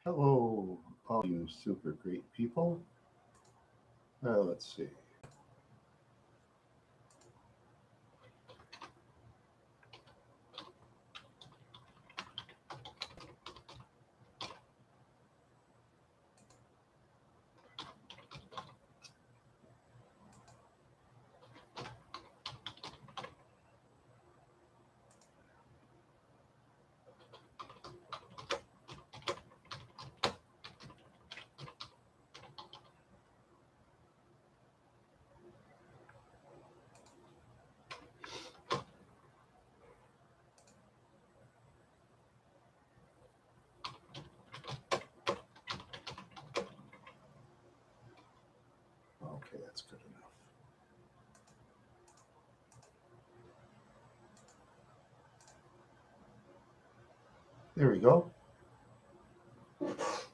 Hello, all you super great people. Let's see. Okay, that's good enough. There we go.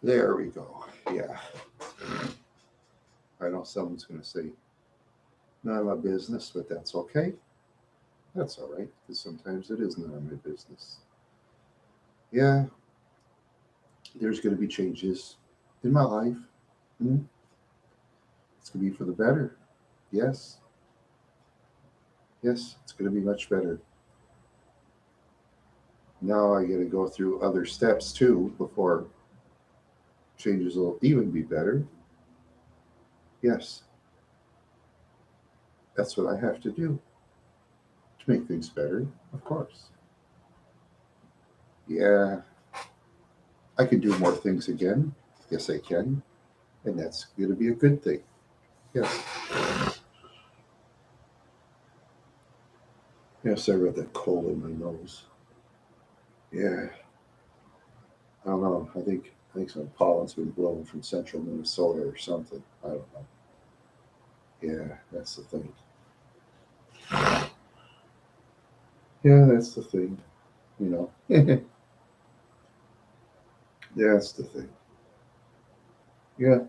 There we go. Yeah. I know someone's going to say, none of my business, but that's okay. That's all right, because sometimes it is none of my business. Yeah, there's going to be changes in my life. Mm, It's going to be for the better. Yes, yes, it's going to be much better. Now I got to go through other steps too before changes will even be better. Yes, that's what I have to do to make things better, of course. Yeah, I can do more things again. Yes, I can. And that's going to be a good thing. Yes. Yes, I read that cold in my nose. Yeah. I don't know. I think some pollen's been blowing from central Minnesota or something. I don't know. Yeah, that's the thing. Yeah, that's the thing. You know. That's the thing. Yeah.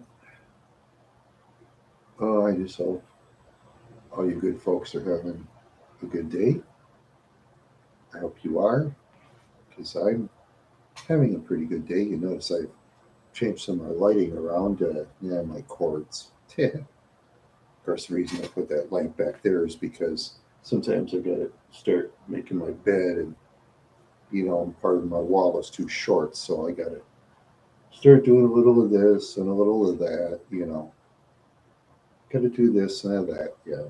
Oh, I just hope all you good folks are having a good day. I hope you are, because I'm having a pretty good day. You notice I've changed some of my lighting around. Yeah, my cords. Of course, the reason I put that lamp back there is because sometimes I gotta start making my bed, and part of my wall is too short, so I gotta start doing a little of this and a little of that. Gotta do this and that. Yeah,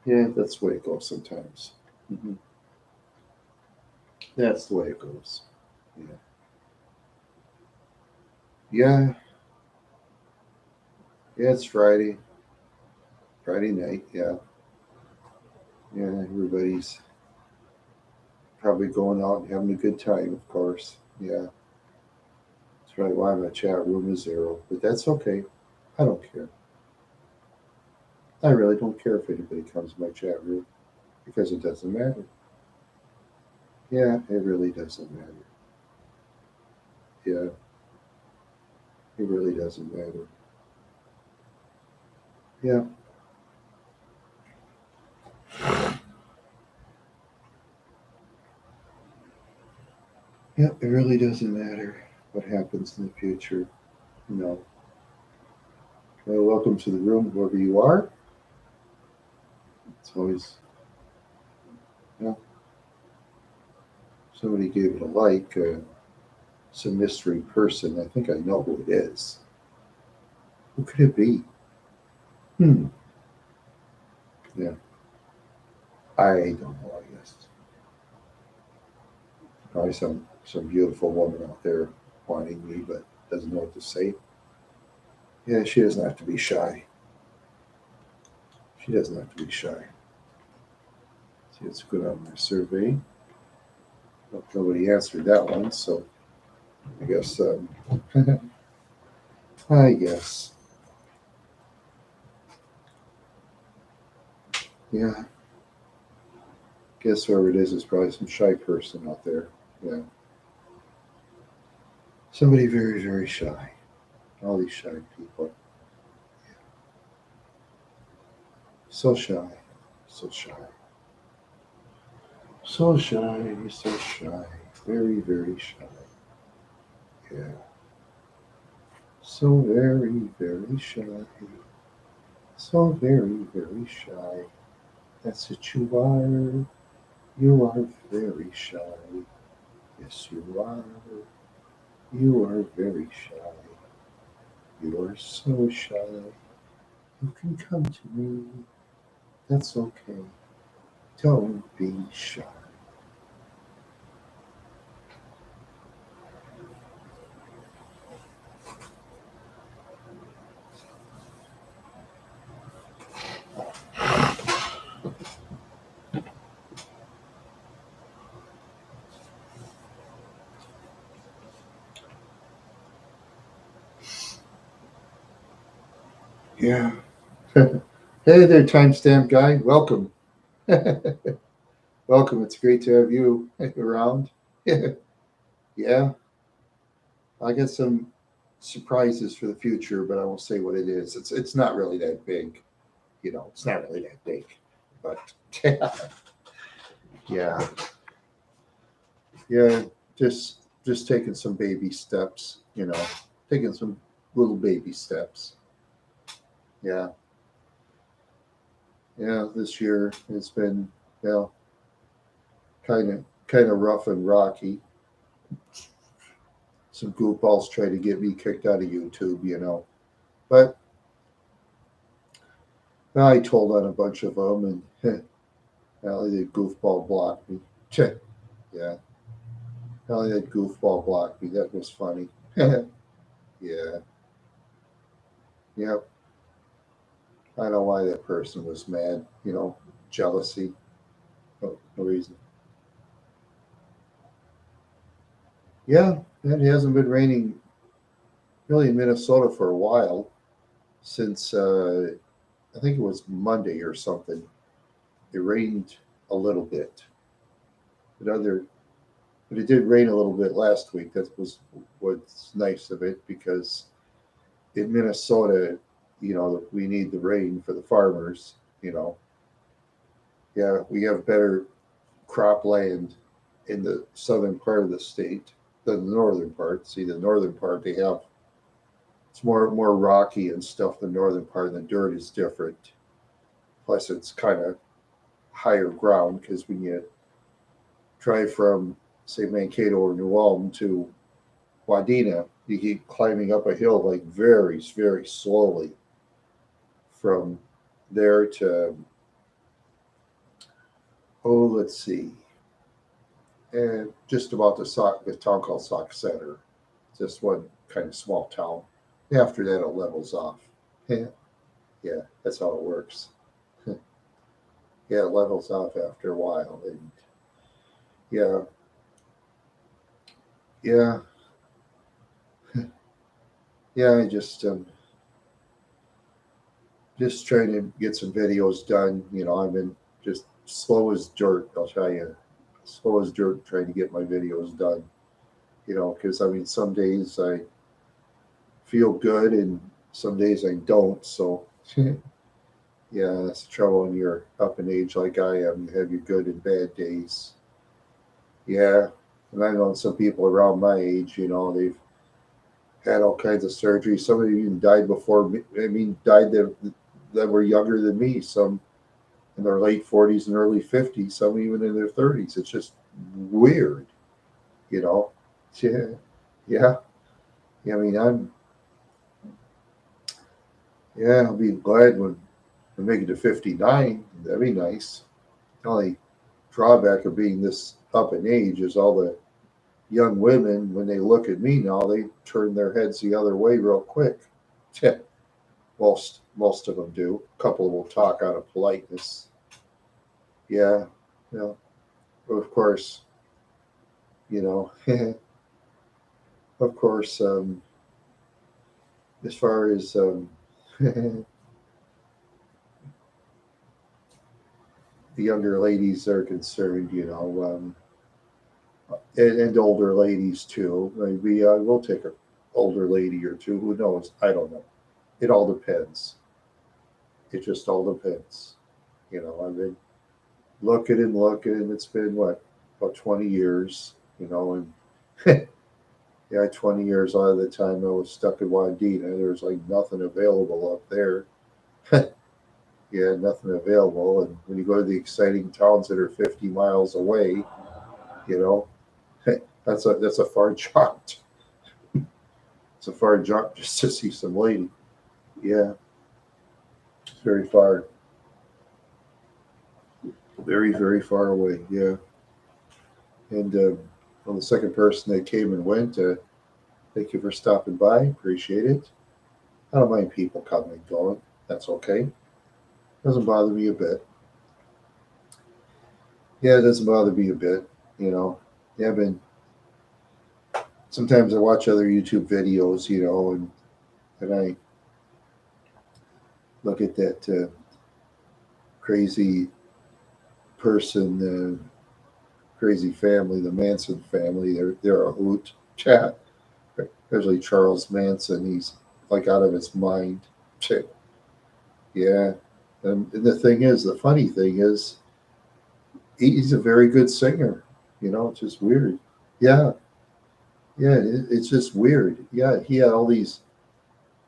yeah, that's the way it goes sometimes. Hmm. That's the way it goes. Yeah, yeah, yeah. It's Friday, Friday night. Yeah, yeah. Everybody's probably going out and having a good time, of course. Yeah, that's probably why my chat room is zero, but that's okay. I don't care. I really don't care if anybody comes to my chat room because it doesn't matter. Yeah, it really doesn't matter. Yeah, it really doesn't matter. Yeah, yeah, it really doesn't matter what happens in the future. You know, welcome to the room, whoever you are. It's always, you know, somebody gave it a like. Some mystery person. I think I know who it is. Who could it be? Hmm. Yeah, I don't know. I guess probably some beautiful woman out there wanting me, but doesn't know what to say. Yeah, she doesn't have to be shy. She doesn't have to be shy. See, it's good on my survey. But nobody answered that one, so I guess I guess yeah. Guess whoever it is probably some shy person out there. Yeah, somebody very very shy. All these shy people, so shy, so shy, so shy, so shy, very very shy. Yeah. So very, very shy. So very, very shy. That's what you are. You are very shy. Yes, you are. You are very shy. You are so shy. You can come to me. That's okay. Don't be shy. Yeah. Hey there, timestamp guy. Welcome. Welcome. It's great to have you around. Yeah. I got some surprises for the future, but I won't say what it is. It's not really that big. It's not really that big. But yeah. Yeah. Just taking some baby steps, taking some little baby steps. Yeah. Yeah. This year it's been, well, kind of rough and rocky. Some goofballs try to get me kicked out of YouTube. But I told on a bunch of them, and well, the goofball blocked me. Yeah, well, that goofball blocked me. That was funny. Yeah, yep. I don't know why that person was mad. Jealousy. No reason. Yeah, it hasn't been raining really in Minnesota for a while since I think it was Monday or something. It rained a little bit, but it did rain a little bit last week. That was what's nice of it because in Minnesota, we need the rain for the farmers. Yeah, we have better cropland in the southern part of the state than the northern part. See, the northern part it's more rocky and stuff. The northern part, and the dirt is different. Plus, it's kind of higher ground because when you drive from say Mankato or New Ulm to Wadena, you keep climbing up a hill like very, very slowly from there to, oh, let's see, and just about the town called Sauk Center. Just one kind of small town. After that, it levels off. Yeah, yeah, that's how it works. Yeah, it levels off after a while, and yeah, yeah, yeah. I just trying to get some videos done. I've been just slow as dirt. I'll tell you, slow as dirt trying to get my videos done. Because I mean, some days I feel good and some days I don't. So, yeah, that's the trouble when you're up in age like I am. You have your good and bad days. Yeah, and I know some people around my age. They've had all kinds of surgery. Some of them even died before me. I mean, died that were younger than me. Some in their late 40s and early 50s. Some even in their 30s. It's just weird, you know. Yeah, yeah. Yeah, I mean, I'll be glad when I make it to 59. That'd be nice. The only drawback of being this up in age is all the young women, when they look at me now, they turn their heads the other way real quick. Most of them do. A couple will talk out of politeness. Yeah, you know, of course, you know, of course, as far as the younger ladies are concerned, and older ladies too. Maybe I will take an older lady or two. Who knows? I don't know. It all depends. It just all depends. I've been looking and looking. It's been what, about 20 years. And Yeah, 20 years out of the time I was stuck in Wadena, there was like nothing available up there. Yeah, nothing available. And when you go to the exciting towns that are 50 miles away, you know, that's a far jaunt. It's a far jaunt just to see some lady. Yeah, it's very far, very very far away. Yeah, and well, the second person that came and went, thank you for stopping by. Appreciate it. I don't mind people coming and going. That's okay. Doesn't bother me a bit. Yeah, it doesn't bother me a bit. You know, yeah, I've been. Sometimes I watch other YouTube videos, and I look at that crazy person, crazy family, the Manson family. They're a hoot. Yeah, especially Charles Manson. He's like out of his mind. Yeah, and the thing is, the funny thing is, he's a very good singer. It's just weird. Yeah, yeah, it's just weird. Yeah, he had all these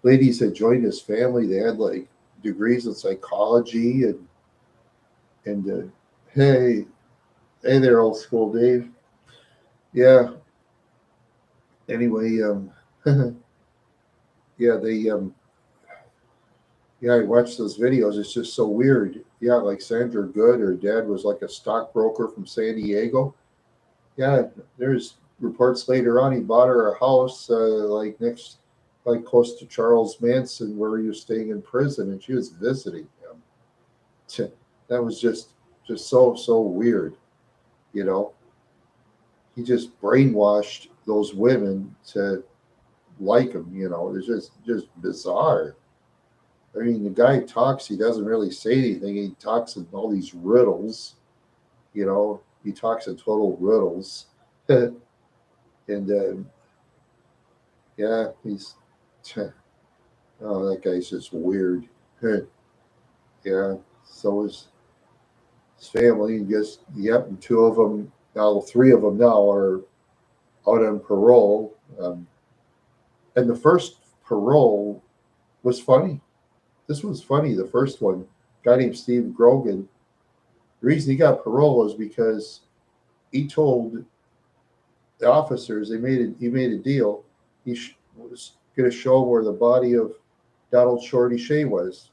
ladies that joined his family. They had like degrees in psychology and hey, hey there, old school Dave. Yeah. Anyway, yeah, yeah, I watched those videos. It's just so weird. Yeah, like Sandra Good, her dad was like a stockbroker from San Diego. Yeah, there's reports later on he bought her a house like close to Charles Manson, where he was staying in prison, and she was visiting him. That was just so weird. You know, he just brainwashed those women to like him. It's just bizarre. I mean, the guy talks. He doesn't really say anything. He talks in all these riddles. He talks in total riddles. And yeah, he's oh, that guy's just weird. Yeah. So his family, just yep, and two of them now, three of them now are out on parole. And the first parole was funny. This was funny. The first one, a guy named Steve Grogan. The reason he got parole was because he told the officers he made a deal. Was going to show where the body of Donald Shorty Shea was,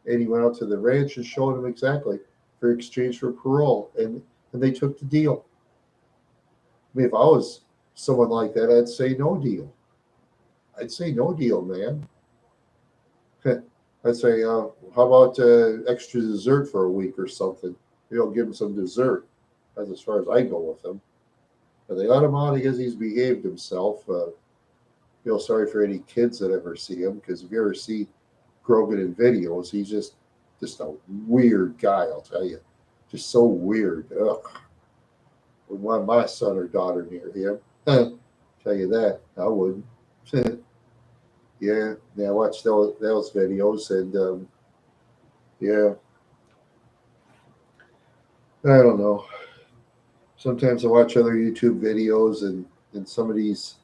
and he went out to the ranch and showed him exactly for exchange for parole, and they took the deal. I mean, if I was someone like that, I'd say no deal. I'd say no deal, man. I'd say, how about extra dessert for a week or something? Give him some dessert. That's as far as I go with him. But they let him out because he's behaved himself. Feel sorry for any kids that ever see him, because if you ever see Grogan in videos, he's just a weird guy. I'll tell you, just so weird. Ugh. Wouldn't want my son or daughter near him. Tell you that I wouldn't. Yeah, I watched those videos, and yeah, I don't know. Sometimes I watch other YouTube videos, and some of these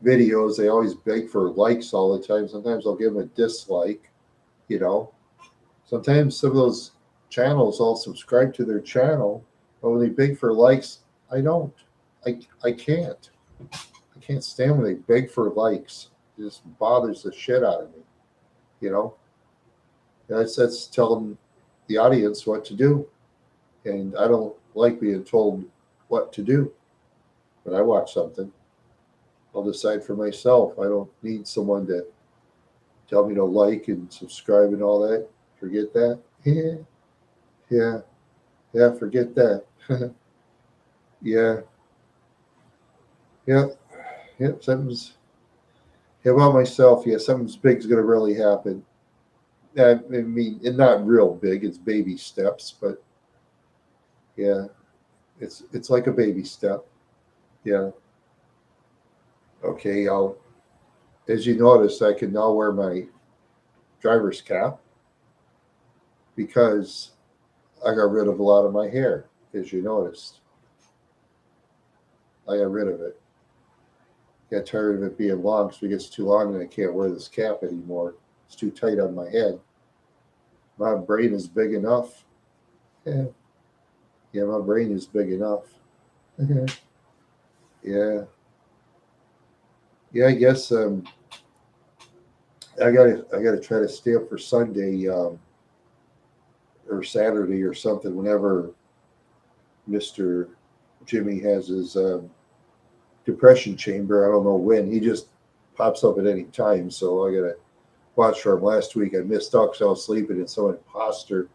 videos they always beg for likes all the time. Sometimes I'll give them a dislike. You know, sometimes some of those channels I'll subscribe to their channel, but when they beg for likes, I don't. I can't. I can't stand when they beg for likes. It just bothers the shit out of me. You know, that's telling the audience what to do, and I don't like being told what to do. When I watch something, I'll decide for myself. I don't need someone to tell me to like and subscribe and all that. Forget that. Yeah, yeah, yeah. Forget that. Yeah, yeah, yeah. Something's yeah, about myself. Yeah, something's big's gonna really happen. I mean, it's not real big. It's baby steps, but yeah, it's like a baby step. Yeah. Okay. As you notice, I can now wear my driver's cap because I got rid of a lot of my hair. As you noticed, I got rid of it. Got tired of it being long because it gets too long and I can't wear this cap anymore. It's too tight on my head. My brain is big enough. Yeah, yeah, my brain is big enough. Yeah, yeah. I guess I gotta try to stay up for Sunday or Saturday or something whenever Mister Jimmy has his depression chamber. I don't know when. He just pops up at any time, so I gotta watch for him. Last week I missed out because I was sleeping, and some imposter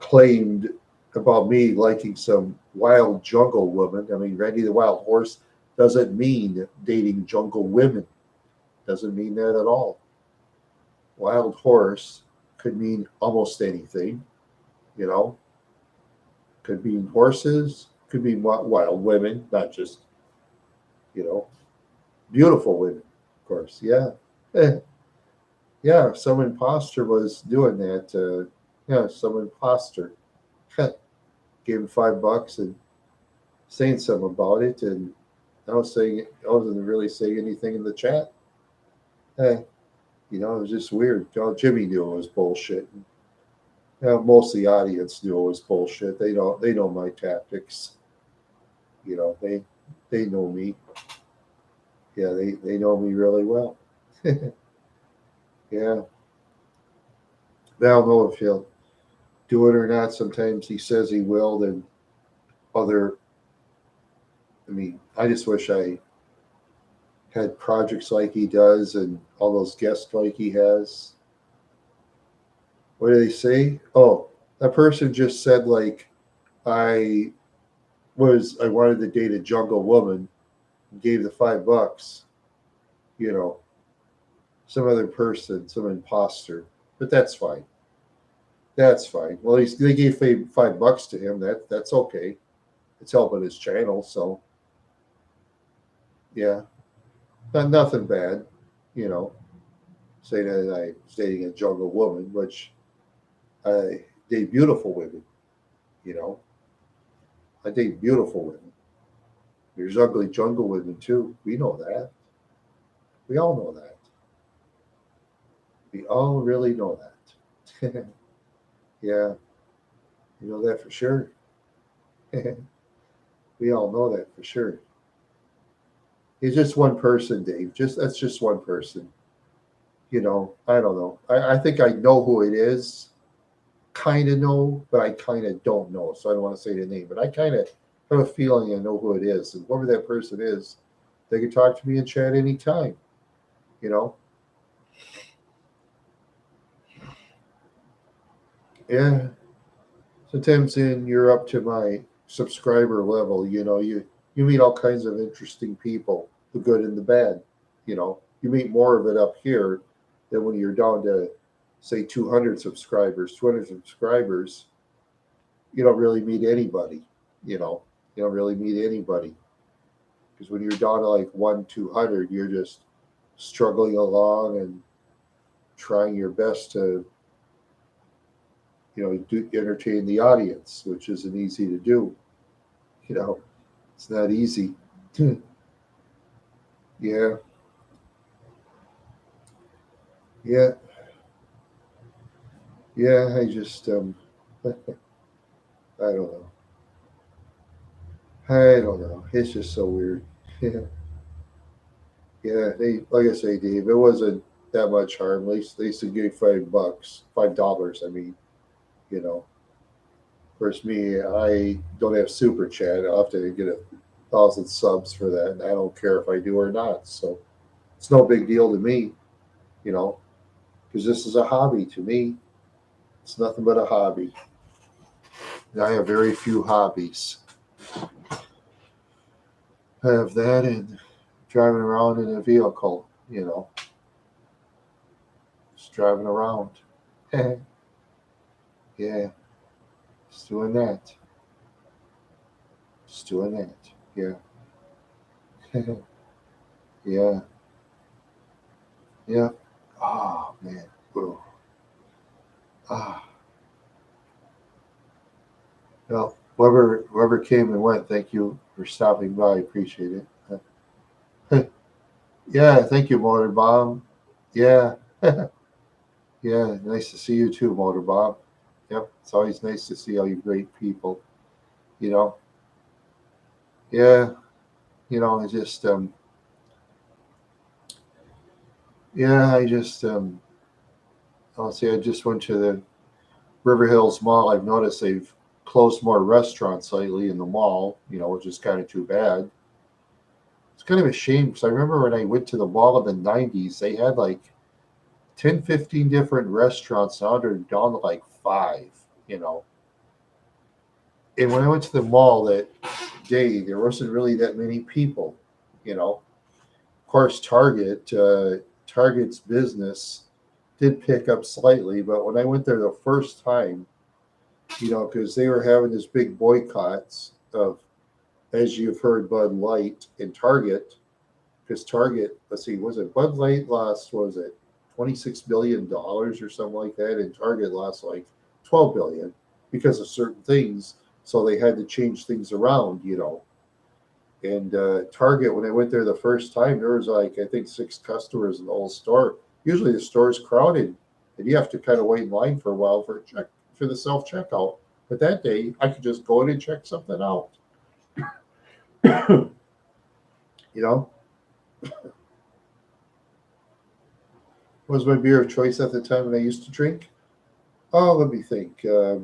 claimed about me liking some wild jungle woman. I mean, Randy the Wild Horse doesn't mean dating jungle women. Doesn't mean that at all. Wild horse could mean almost anything, you know. Could mean horses, could be wild women, not just, you know, beautiful women, of course. Yeah. Eh, yeah, some imposter was doing that. Yeah, some imposter gave him $5 and saying something about it, and I wasn't really saying anything in the chat. Eh, it was just weird. Jimmy knew it was bullshit. Most of the audience knew it was bullshit. They know my tactics. They know me. Yeah, they know me really well. Yeah, I don't know if he'll do it or not. Sometimes he says he will. Then other, I mean, I just wish I had projects like he does and all those guests like he has. What do they say? Oh, that person just said like I I wanted to date a jungle woman, gave the $5. You know, some other person, some imposter, but that's fine. That's fine. Well, they gave $5 to him. That's okay. It's helping his channel, so yeah, nothing bad. You know, saying that I was dating a jungle woman, which I date beautiful women. You know, I date beautiful women. There's ugly jungle women too. We know that. We all know that. We all really know that. Yeah, you know that for sure. We all know that for sure. He's just one person, Dave. That's just one person. I don't know. I think I know who it is. Kind of know, but I kind of don't know. So I don't want to say the name, but I kind of have a feeling I know who it is. And whoever that person is, they can talk to me in chat anytime. You know, yeah. Sometimes then you're up to my subscriber level. You meet all kinds of interesting people, the good and the bad. You meet more of it up here than when you're down to say 200 subscribers. 200 subscribers, you don't really meet anybody. You know, you don't really meet anybody because when you're down to like 200, you're just struggling along and trying your best to entertain the audience, which isn't easy to do. You know, it's not easy. Yeah, yeah, yeah. I just I don't know. I don't know. It's just so weird. Yeah, yeah. They like I say, Dave. It wasn't that much harm. At least they gave $5, $5. I mean, you know. Of course, me, I don't have super chat. I'll have to get 1,000 subs for that, and I don't care if I do or not. So it's no big deal to me, you know, because this is a hobby to me. It's nothing but a hobby. And I have very few hobbies. I have that and driving around in a vehicle, just driving around. Yeah, just doing that. Just doing that. Yeah. Yeah. Yeah. Oh, man. Ooh. Ah. Well, whoever came and went, thank you for stopping by. I appreciate it. Yeah, thank you, Motor Bob. Yeah, yeah, nice to see you too, Motor Bob. Yep, it's always nice to see all you great people. You know, yeah, I just yeah, I'll say I just went to the River Hills Mall. I've noticed they've closed more restaurants lately in the mall. Which is kind of too bad. It's kind of a shame because I remember when I went to the mall in the '90s, they had like 10, 15 different restaurants. Now they're down to like five. You know, and when I went to the mall that day, there wasn't really that many people. Of course, Target's business did pick up slightly, but when I went there the first time, because they were having this big boycotts of, as you've heard, Bud Light and Target, because Target, let's see, was it Bud Light lost, what was it, $26 billion or something like that, and Target lost like 12 billion because of certain things, so they had to change things around. And Target, when I went there the first time, there was like I think six customers in the whole store. Usually the store's crowded, and you have to kind of wait in line for a while for the self checkout. But that day, I could just go in and check something out. You know, was my beer of choice at the time when I used to drink. Oh, let me think. What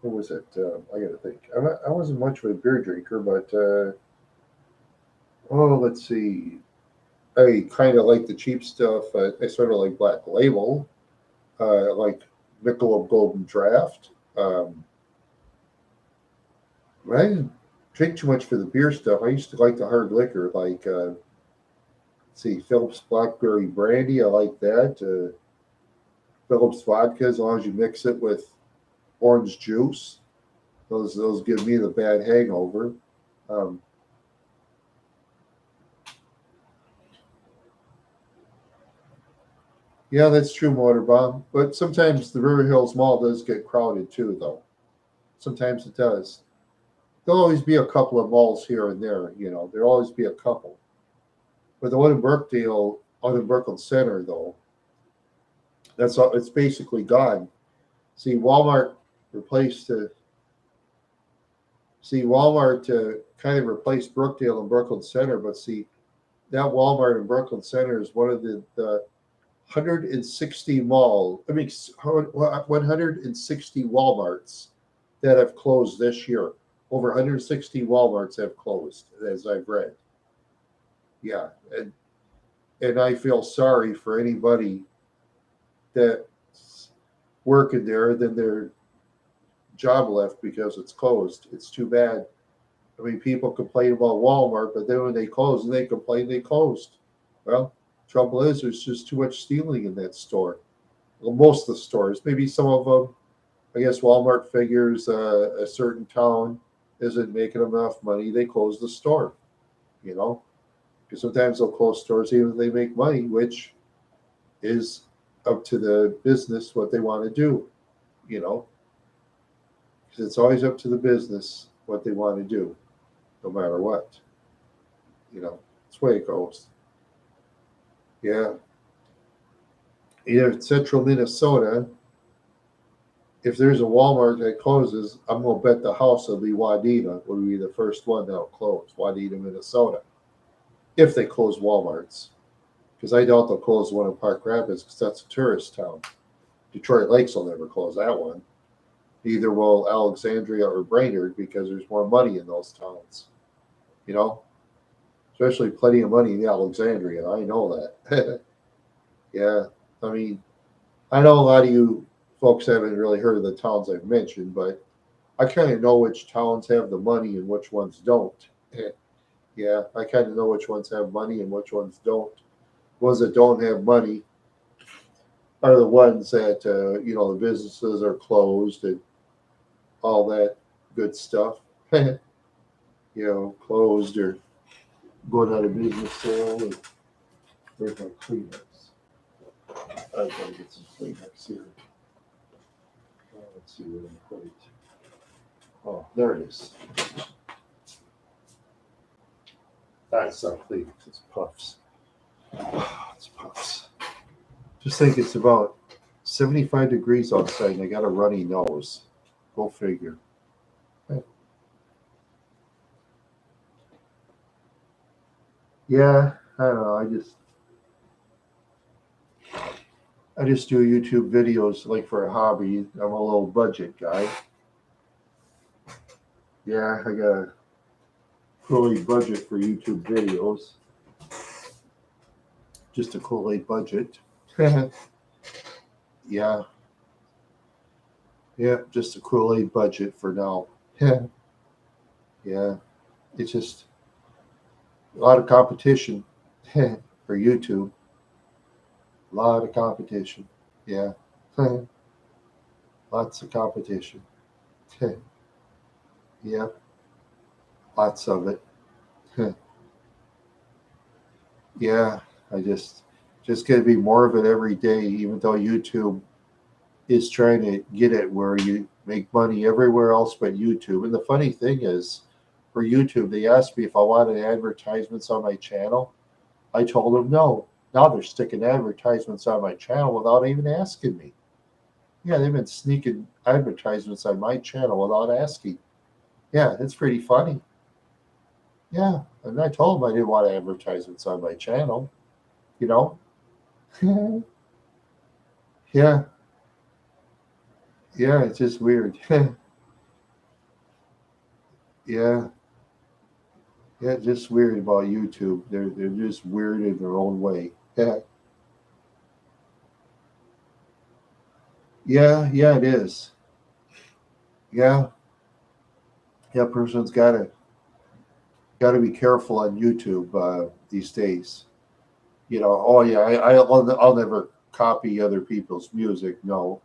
was it? I got to think. I wasn't much of a beer drinker, but oh, let's see. I kind of like the cheap stuff. I sort of like Black Label. Like Michelob Golden Draft. But I didn't drink too much for the beer stuff. I used to like the hard liquor, like see Phillips Blackberry Brandy. I like that. Phillips vodka, as long as you mix it with orange juice. Those give me the bad hangover. Um, yeah, that's true, Motor Bomb. But sometimes the River Hills Mall does get crowded too, though. Sometimes it does. There'll always be a couple of malls here and there. There'll always be a couple. But the one in Brookdale, out in Brooklyn Center, though, that's all. It's basically gone. See, replaced. Uh, Walmart kind of replaced Brookdale and Brooklyn Center, but see, that Walmart in Brooklyn Center is one of the 160 mall. I mean, 160 WalMarts that have closed this year. Over 160 WalMarts have closed, as I've read. Yeah, and I feel sorry for anybody that's working there, then their job left because it's closed. It's too bad. I mean, people complain about Walmart, but then when they close, and they complain they closed. Well, trouble is, there's just too much stealing in that store. Well, most of the stores, maybe some of them. I guess Walmart figures a certain town isn't making enough money, they close the store. You know, because sometimes they'll close stores even if they make money, which is up to the business what they want to do. You know, because it's always up to the business what they want to do, no matter what. That's the way it goes. Yeah. In central Minnesota, if there's a Walmart that closes, I'm going to bet the house will be Wadena, will be the first one that'll close, Wadena, Minnesota, if they close Walmarts. Because I doubt they'll close one in Park Rapids because that's a tourist town. Detroit Lakes will never close that one. Neither will Alexandria or Brainerd because there's more money in those towns. You know, especially plenty of money in Alexandria. I know that. Yeah. I mean, I know a lot of you folks haven't really heard of the towns I've mentioned, but I kind of know which towns have the money and which ones don't. Yeah, I kind of know which ones have money and which ones don't. Ones that don't have money are the ones that the businesses are closed and all that good stuff. Closed or going out of business sale. And there's my Kleenex. I gotta get some Kleenex here. Let's see where I put it. Oh, there it is. That's not Kleenex, it's Puffs. It's puffs. Just think it's about 75 degrees outside and I got a runny nose. Go figure. Yeah, I don't know. I just do YouTube videos like for a hobby. I'm a low budget guy. Yeah, I got a Kool-Aid budget for YouTube videos. Just a Kool-Aid budget. Yeah, yeah, just a Kool-Aid budget for now. Yeah, yeah. It's just a lot of competition for YouTube. A lot of competition. Yeah. Lots of competition. Yeah, lots of it. Yeah, I just got to be more of it every day, even though YouTube is trying to get it where you make money everywhere else but YouTube. And the funny thing is, for YouTube, they asked me if I wanted advertisements on my channel. I told them no. Now they're sticking advertisements on my channel without even asking me. Yeah, they've been sneaking advertisements on my channel without asking. Yeah, it's pretty funny. Yeah, and I told them I didn't want advertisements on my channel. You know? Yeah, yeah, it's just weird. Yeah, yeah, just weird about YouTube. They're just weird in their own way. Yeah, yeah, yeah, it is. Yeah, yeah, person's gotta be careful on YouTube these days. Oh yeah, I'll never copy other people's music. No,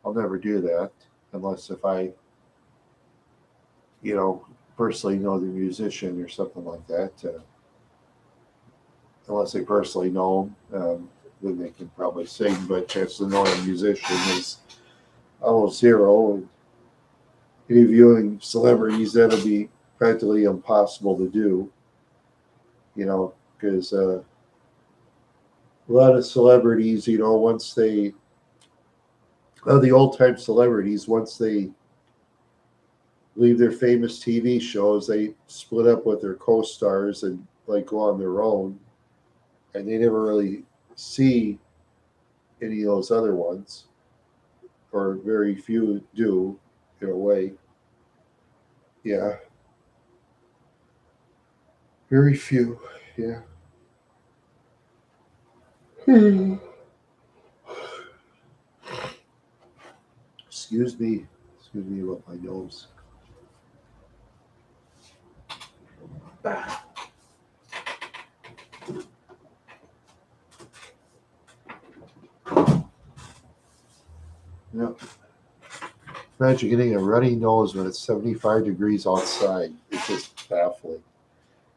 I'll never do that unless if I, you know, personally know the musician or something like that. Unless they personally know them, then they can probably sing. But chances of knowing a musician is almost zero. And interviewing celebrities, that'll be practically impossible to do. Because a lot of celebrities, once the old time celebrities, once they leave their famous TV shows, they split up with their co-stars and like go on their own, and they never really see any of those other ones, or very few do, in a way. Yeah, very few. Yeah. Excuse me. Excuse me about my nose. Yeah. Imagine getting a runny nose when it's 75 degrees outside. It's just baffling.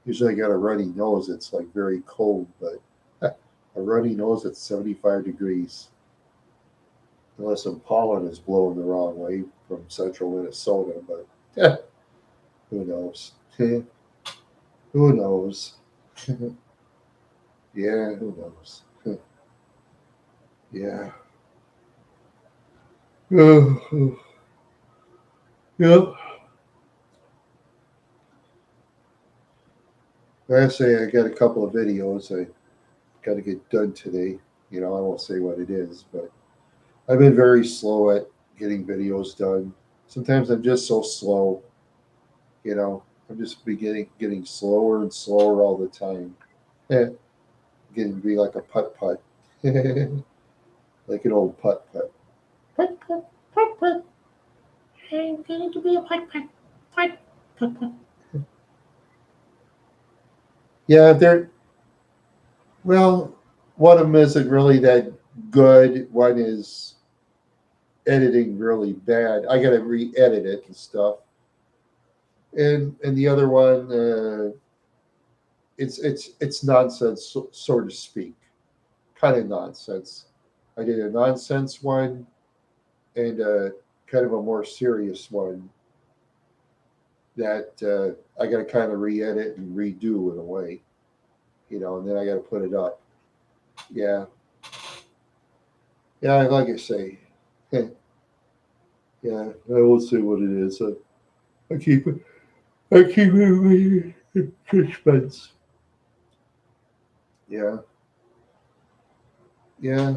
Usually I got a runny nose, it's like very cold, but a runny nose at 75 degrees. Unless some pollen is blowing the wrong way from central Minnesota, but who knows? Who knows? Yeah, who knows? Yeah. Yeah. I say I got a couple of videos I got to get done today. I won't say what it is, but I've been very slow at getting videos done. Sometimes I'm just so slow, you know. I'm just beginning getting slower and slower all the time. Getting to be like a putt putt, like an old putt putt. Putt putt putt putt. I'm getting to be a putt putt putt putt putt. Yeah, they're well. One of them isn't really that good. One is editing really bad. I got to re-edit it and stuff. And the other one, it's nonsense, so to speak, kind of nonsense. I did a nonsense one and kind of a more serious one that I got to kind of re-edit and redo in a way, and then I got to put it up. Yeah. Yeah, like I say. Yeah, I won't say what it is. I keep it in suspense. Yeah. Yeah.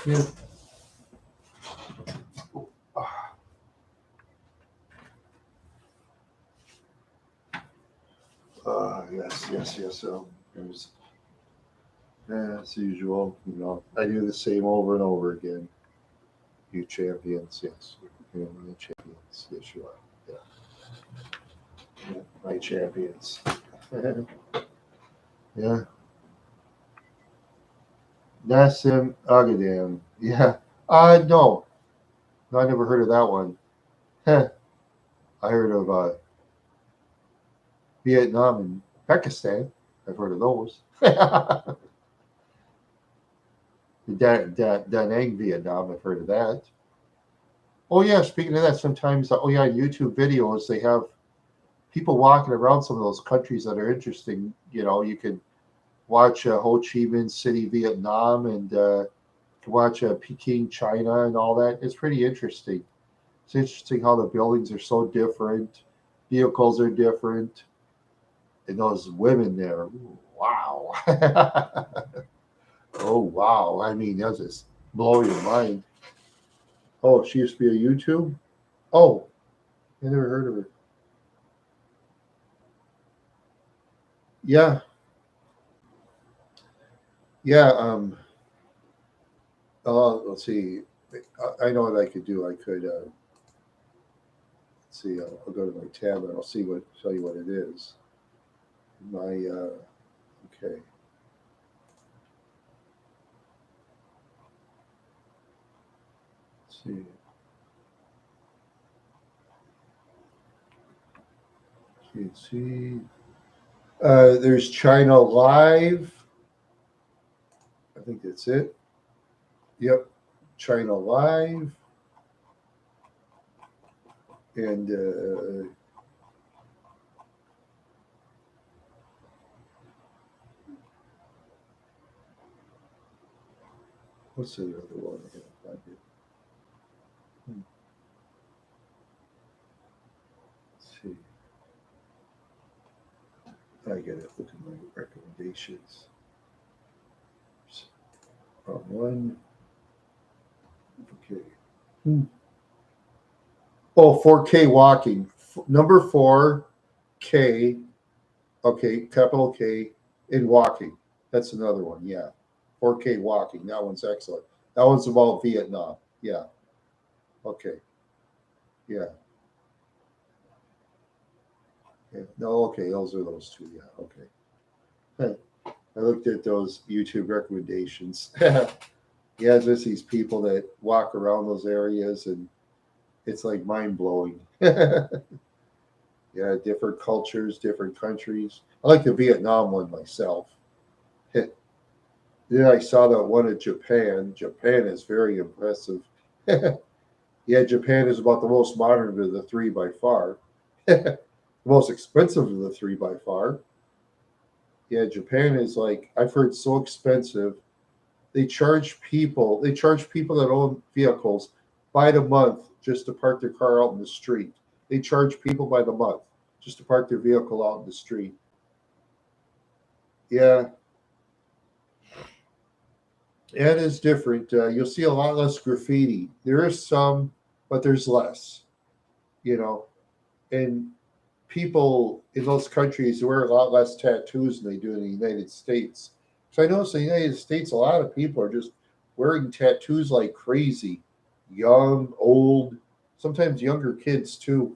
Yeah. Yes, yes, yes. So there's, as usual, I do the same over and over again. You champions, yes. You my champions. Yes, you are. Yeah, my champions. Yeah. Nassim Agadam. Yeah. No. No, I never heard of that one. Heh. I heard of Vietnam and Pakistan. I've heard of those. Da Nang, Vietnam. I've heard of that. Oh yeah. Speaking of that, sometimes YouTube videos they have people walking around some of those countries that are interesting. You can watch Ho Chi Minh City, Vietnam, and watch Peking, China, and all that. It's pretty interesting. It's interesting how the buildings are so different, vehicles are different, and those women there. Wow. Oh wow. I mean, that's just blow your mind. Oh, she used to be a YouTube? Oh, I never heard of her. Yeah, yeah. Let's see. I know what I could do. I could let's see. I'll go to my tab and I'll tell you what it is. My okay. Let's see. Let's see. There's China Live. I think that's it. Yep, China Live, and what's the other one? I gotta find it. Hmm, let's see. I gotta look at my recommendations. One. Okay. Hmm. Oh, 4K walking. Number 4K. Okay, capital K in walking. That's another one. Yeah. 4K walking. That one's excellent. That one's about Vietnam. Yeah. Okay. Yeah. Yeah. No, okay. Those are those two. Yeah. Okay. Huh. I looked at those YouTube recommendations. Yeah, just these people that walk around those areas and it's like mind blowing. Yeah, different cultures, different countries. I like the Vietnam one myself. Then I saw that one in Japan. Japan is very impressive. Yeah, Japan is about the most modern of the three by far. The most expensive of the three by far. Yeah, Japan is like I've heard so expensive. They charge people that own vehicles by the month just to park their car out in the street. They charge people by the month just to park their vehicle out in the street. Yeah, it is different. You'll see a lot less graffiti. There is some, but there's less. You know, and people in those countries wear a lot less tattoos than they do in the United States. So I notice in the United States, a lot of people are just wearing tattoos like crazy, young, old, sometimes younger kids too.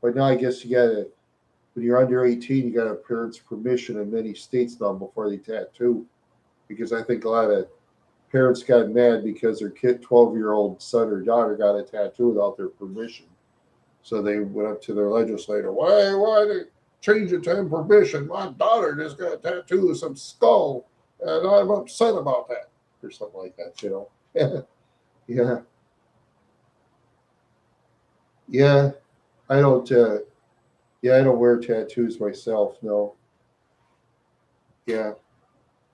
But now I guess when you're under 18, you got a parent's permission in many states now before they tattoo. Because I think a lot of parents got mad because their 12-year-old son or daughter got a tattoo without their permission. So they went up to their legislator. Why they change it to permission? My daughter just got a tattoo of some skull, and I'm upset about that, or something like that. Yeah, yeah. I don't. Yeah, I don't wear tattoos myself. No. Yeah.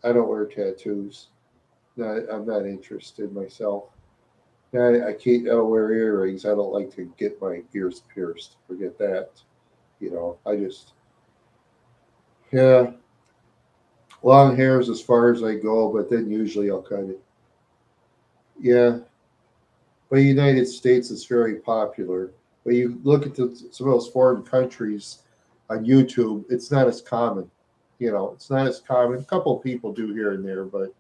I don't wear tattoos. I'm not interested myself. I can't. I don't wear earrings. I don't like to get my ears pierced. Forget that. I just, yeah, long hair is as far as I go. But then usually I'll cut it. Yeah, but the United States is very popular. But you look at some of those foreign countries on YouTube, it's not as common. It's not as common. A couple of people do here and there, but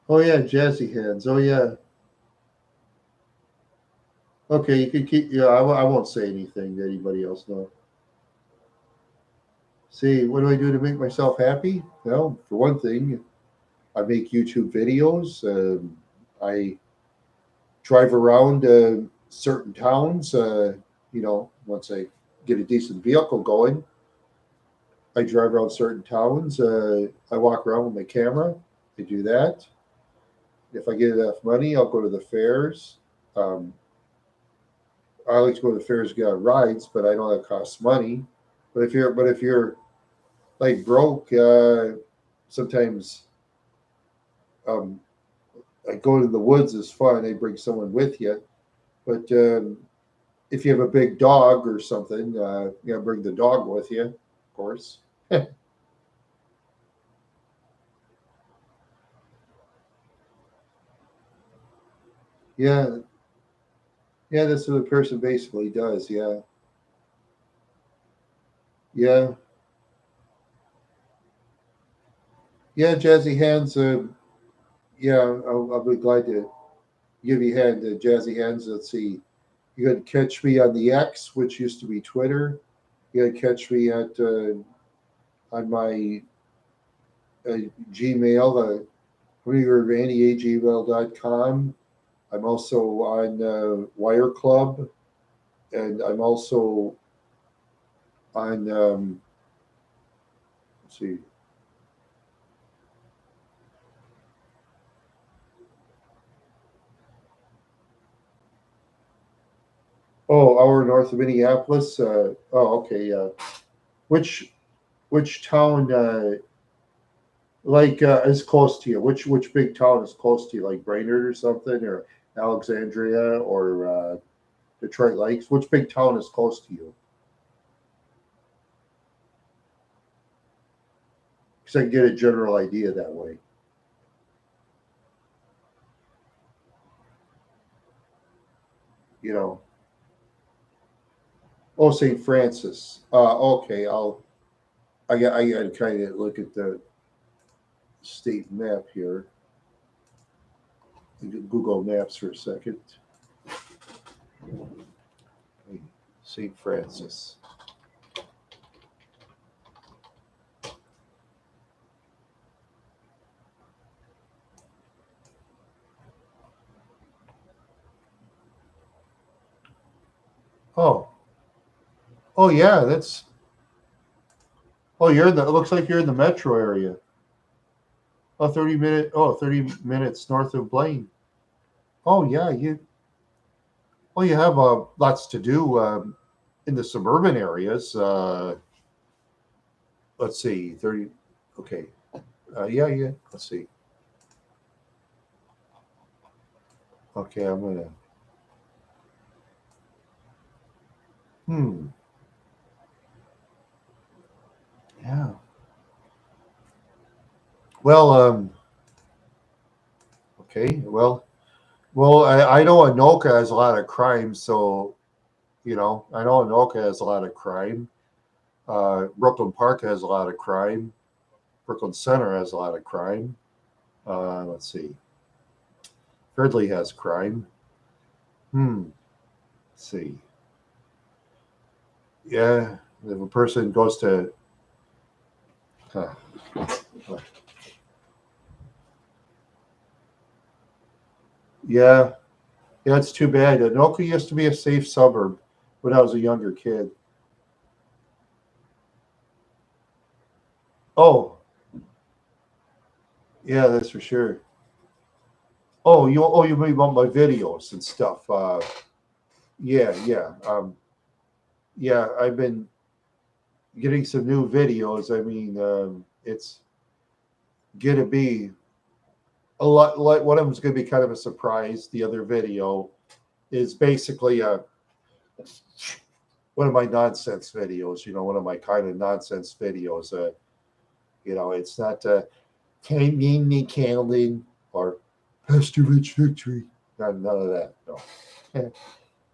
oh yeah, jazzy hands. Oh yeah. Okay, you can keep. Yeah, I won't say anything to anybody else. No. See, what do I do to make myself happy? Well, for one thing, I make YouTube videos. I drive around certain towns. Once I get a decent vehicle going, I drive around certain towns. I walk around with my camera. I do that. If I get enough money, I'll go to the fairs. Um, I like to go to the fairs to get on rides, but I know that costs money. But if you're like broke, sometimes um, like going to the woods is fun. They bring someone with you, but if you have a big dog or something, you gotta bring the dog with you, of course. Yeah, yeah, that's what a person basically does. Yeah, yeah, yeah. Jazzy hands. Yeah, I'll be glad to give you a hand. Jazzy hands. Let's see. You got to catch me on the X, which used to be Twitter. You got to catch me at on my Gmail, RudyRandy@gmail.com. I'm also on Wire Club, and I'm also on, let's see, oh, hour north of Minneapolis. Oh, okay. Which which town is close to you? Which big town is close to you? Like Brainerd or something, or Alexandria or Detroit Lakes? Which big town is close to you? Because I can get a general idea that way. You know. Oh, St. Francis. Okay. I got to kind of look at the state map here. Google Maps for a second. St. Francis. Oh, oh yeah, that's. Oh, you're in the. It looks like you're in the metro area. Oh, 30 minutes north of Blaine. Oh yeah, you. Well, you have lots to do in the suburban areas. Let's see, 30. Okay. Yeah, yeah. Let's see. Okay, I'm gonna. Hmm. Yeah. Well. Okay. Well. I know Anoka has a lot of crime, so I know Anoka has a lot of crime. Brooklyn Park has a lot of crime. Brooklyn Center has a lot of crime. Let's see. Fridley has crime. Hmm. Let's see. Yeah. If a person goes to. Huh. Yeah. Yeah, it's too bad. Anoka used to be a safe suburb when I was a younger kid. Oh, yeah, that's for sure. Oh, you mean about my videos and stuff. Yeah, yeah. Yeah, I've been getting some new videos. I mean, it's gonna be a lot. Like one of them's gonna be kind of a surprise. The other video is basically one of my nonsense videos. One of my kind of nonsense videos. It's not me Candling or Pastor Rich Victory. None of that. No,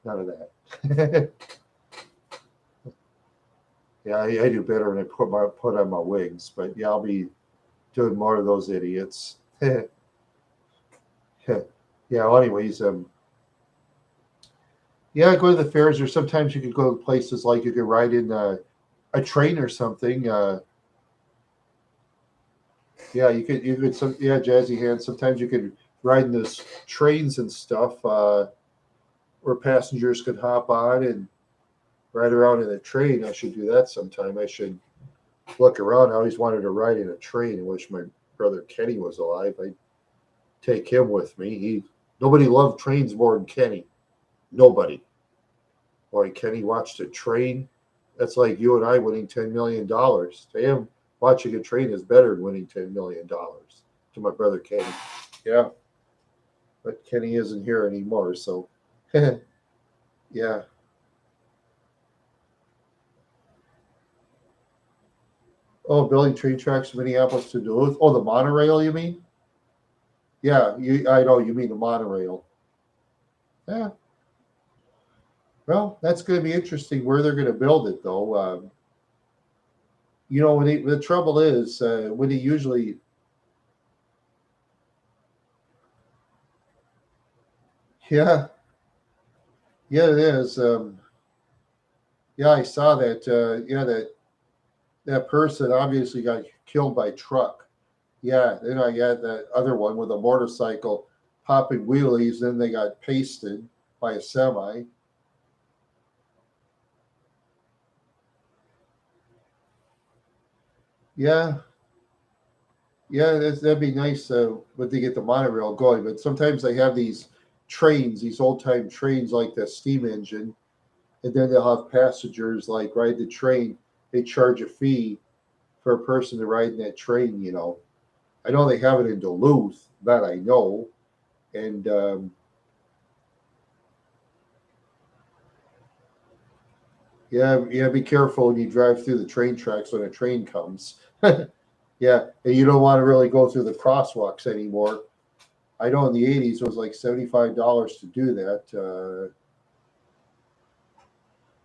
none of that. Yeah, I do better when I put on my wigs. But yeah, I'll be doing more of those idiots. Yeah. Well, anyways, yeah, I go to the fairs, or sometimes you could go to places like you could ride in a train or something. Yeah, you could jazzy hands. Sometimes you could ride in those trains and stuff where passengers could hop on and ride around in a train. I should do that sometime. I should look around. I always wanted to ride in a train. I wish my brother Kenny was alive. I'd take him with me. Nobody loved trains more than Kenny. Nobody. Boy, Kenny watched a train. That's like you and I winning $10 million. To him, watching a train is better than winning $10 million. To my brother Kenny. Yeah, but Kenny isn't here anymore. So, yeah. Oh, building train tracks from Minneapolis to Duluth. Oh, the monorail, you mean? Yeah, I know you mean the monorail. Yeah. Well, that's going to be interesting where they're going to build it, though. The trouble is when they usually, yeah, yeah, it is. Yeah, I saw that. Yeah, that person obviously got killed by truck. Yeah, then I got that other one with a motorcycle popping wheelies. Then they got pasted by a semi. Yeah, yeah, that'd be nice when they get the monorail going. But sometimes they have these trains, these old time trains like the steam engine, and then they'll have passengers like ride the train. They charge a fee for a person to ride in that train. I know they have it in Duluth, that I know. And yeah, yeah, be careful when you drive through the train tracks when a train comes. Yeah, and you don't want to really go through the crosswalks anymore. I know in the '80s it was like $75 to do that.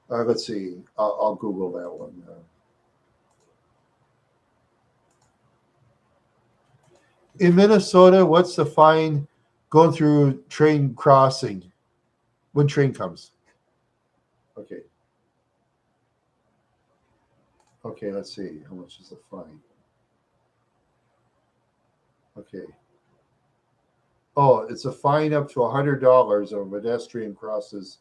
Let's see, I'll Google that one. In Minnesota, what's the fine going through train crossing when train comes? Okay, okay, let's see. How much is the fine? Okay. Oh, it's a fine up to $100 if a pedestrian crosses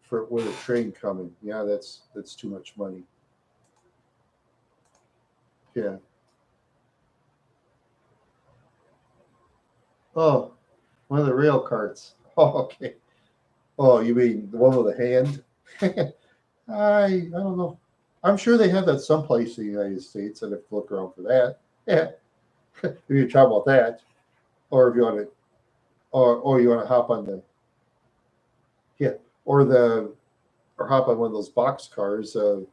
for with a train coming. Yeah, that's too much money. Yeah. Oh, one of the rail carts. Oh, okay. Oh, you mean the one with the hand? I don't know. I'm sure they have that someplace in the United States. I'd have to look around for that. Yeah, if you're talking about that, or if you want to, or you want to hop on the yeah, or the or hop on one of those box cars. Oh,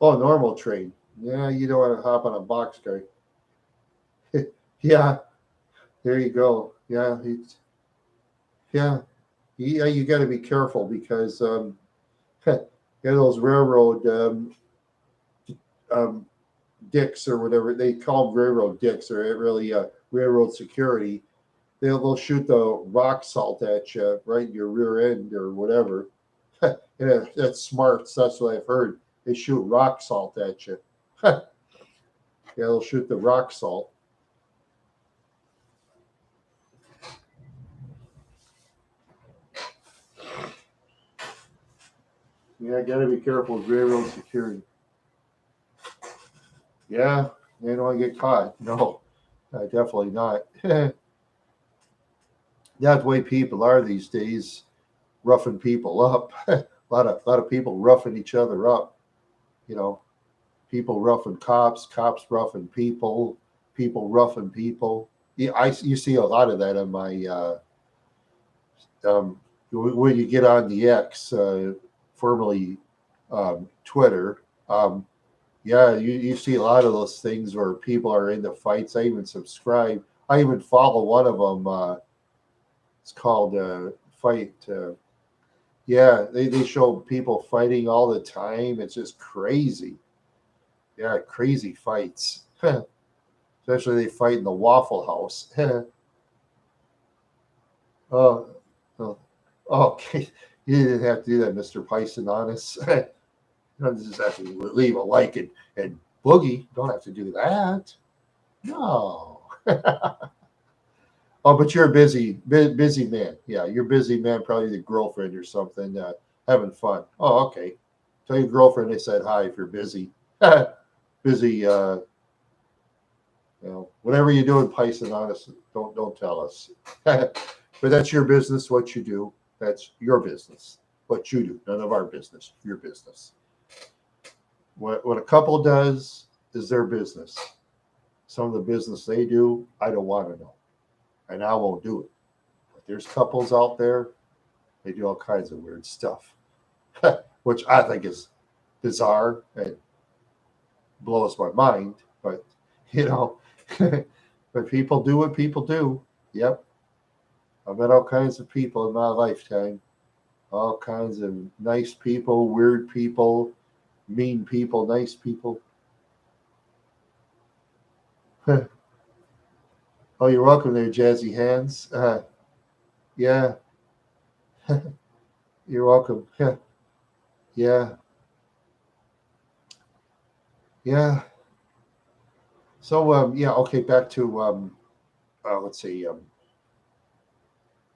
normal train. Yeah, you don't want to hop on a box car. Yeah, there you go. Yeah, yeah, yeah. You got to be careful because yeah, those railroad um, dicks or whatever they call them, railroad dicks, or really railroad security. They'll shoot the rock salt at you right in your rear end or whatever. And that's smart. That's what I've heard. They shoot rock salt at you. Yeah, they'll shoot the rock salt. Yeah, gotta be careful with railroad security. Yeah, they don't want to get caught. No, definitely not. That's the way people are these days. roughing people up. a lot of people roughing each other up. You know, people roughing cops, cops roughing people, people roughing people. Yeah, you see a lot of that on my when you get on the X, formerly Twitter. Yeah, you see a lot of those things where people are into fights. I even subscribe. I even follow one of them. It's called Fight. Yeah, they show people fighting all the time. It's just crazy. Yeah, crazy fights. Especially they fight in the Waffle House. Oh, oh, okay. You didn't have to do that, Mr. Pyson, honest. You just have to leave a like and Boogie. Don't have to do that. No. Oh, but you're a busy man. Yeah, you're a busy man, probably the girlfriend or something, having fun. Oh, okay. Tell your girlfriend they said hi if you're busy. Busy, whatever you do in Python, honest, don't tell us. But that's your business, what you do. That's your business, what you do. None of our business, your business. What a couple does is their business. Some of the business they do, I don't want to know. And I won't do it. But there's couples out there, they do all kinds of weird stuff, which I think is bizarre and blows my mind. But, but people do what people do. Yep. I've met all kinds of people in my lifetime. All kinds of nice people, weird people, mean people, nice people. Oh, you're welcome there, Jazzy Hands. Yeah, you're welcome. Yeah, yeah. So, yeah, okay, back to, let's see.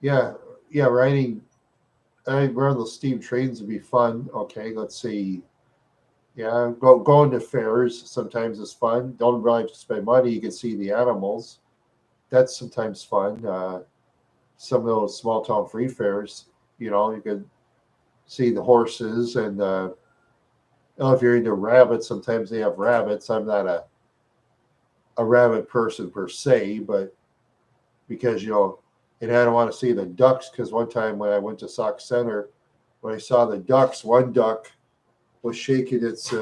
Yeah, yeah, riding, run those steam trains would be fun. Okay, let's see. Yeah, going to fairs sometimes is fun. Don't really have to spend money. You can see the animals. That's sometimes fun. Some of those small town free fairs, you can see the horses and if you're into rabbits, sometimes they have rabbits. I'm not a rabbit person per se, but because and I don't want to see the ducks because one time when I went to Sauk Center, when I saw the ducks, one duck was shaking its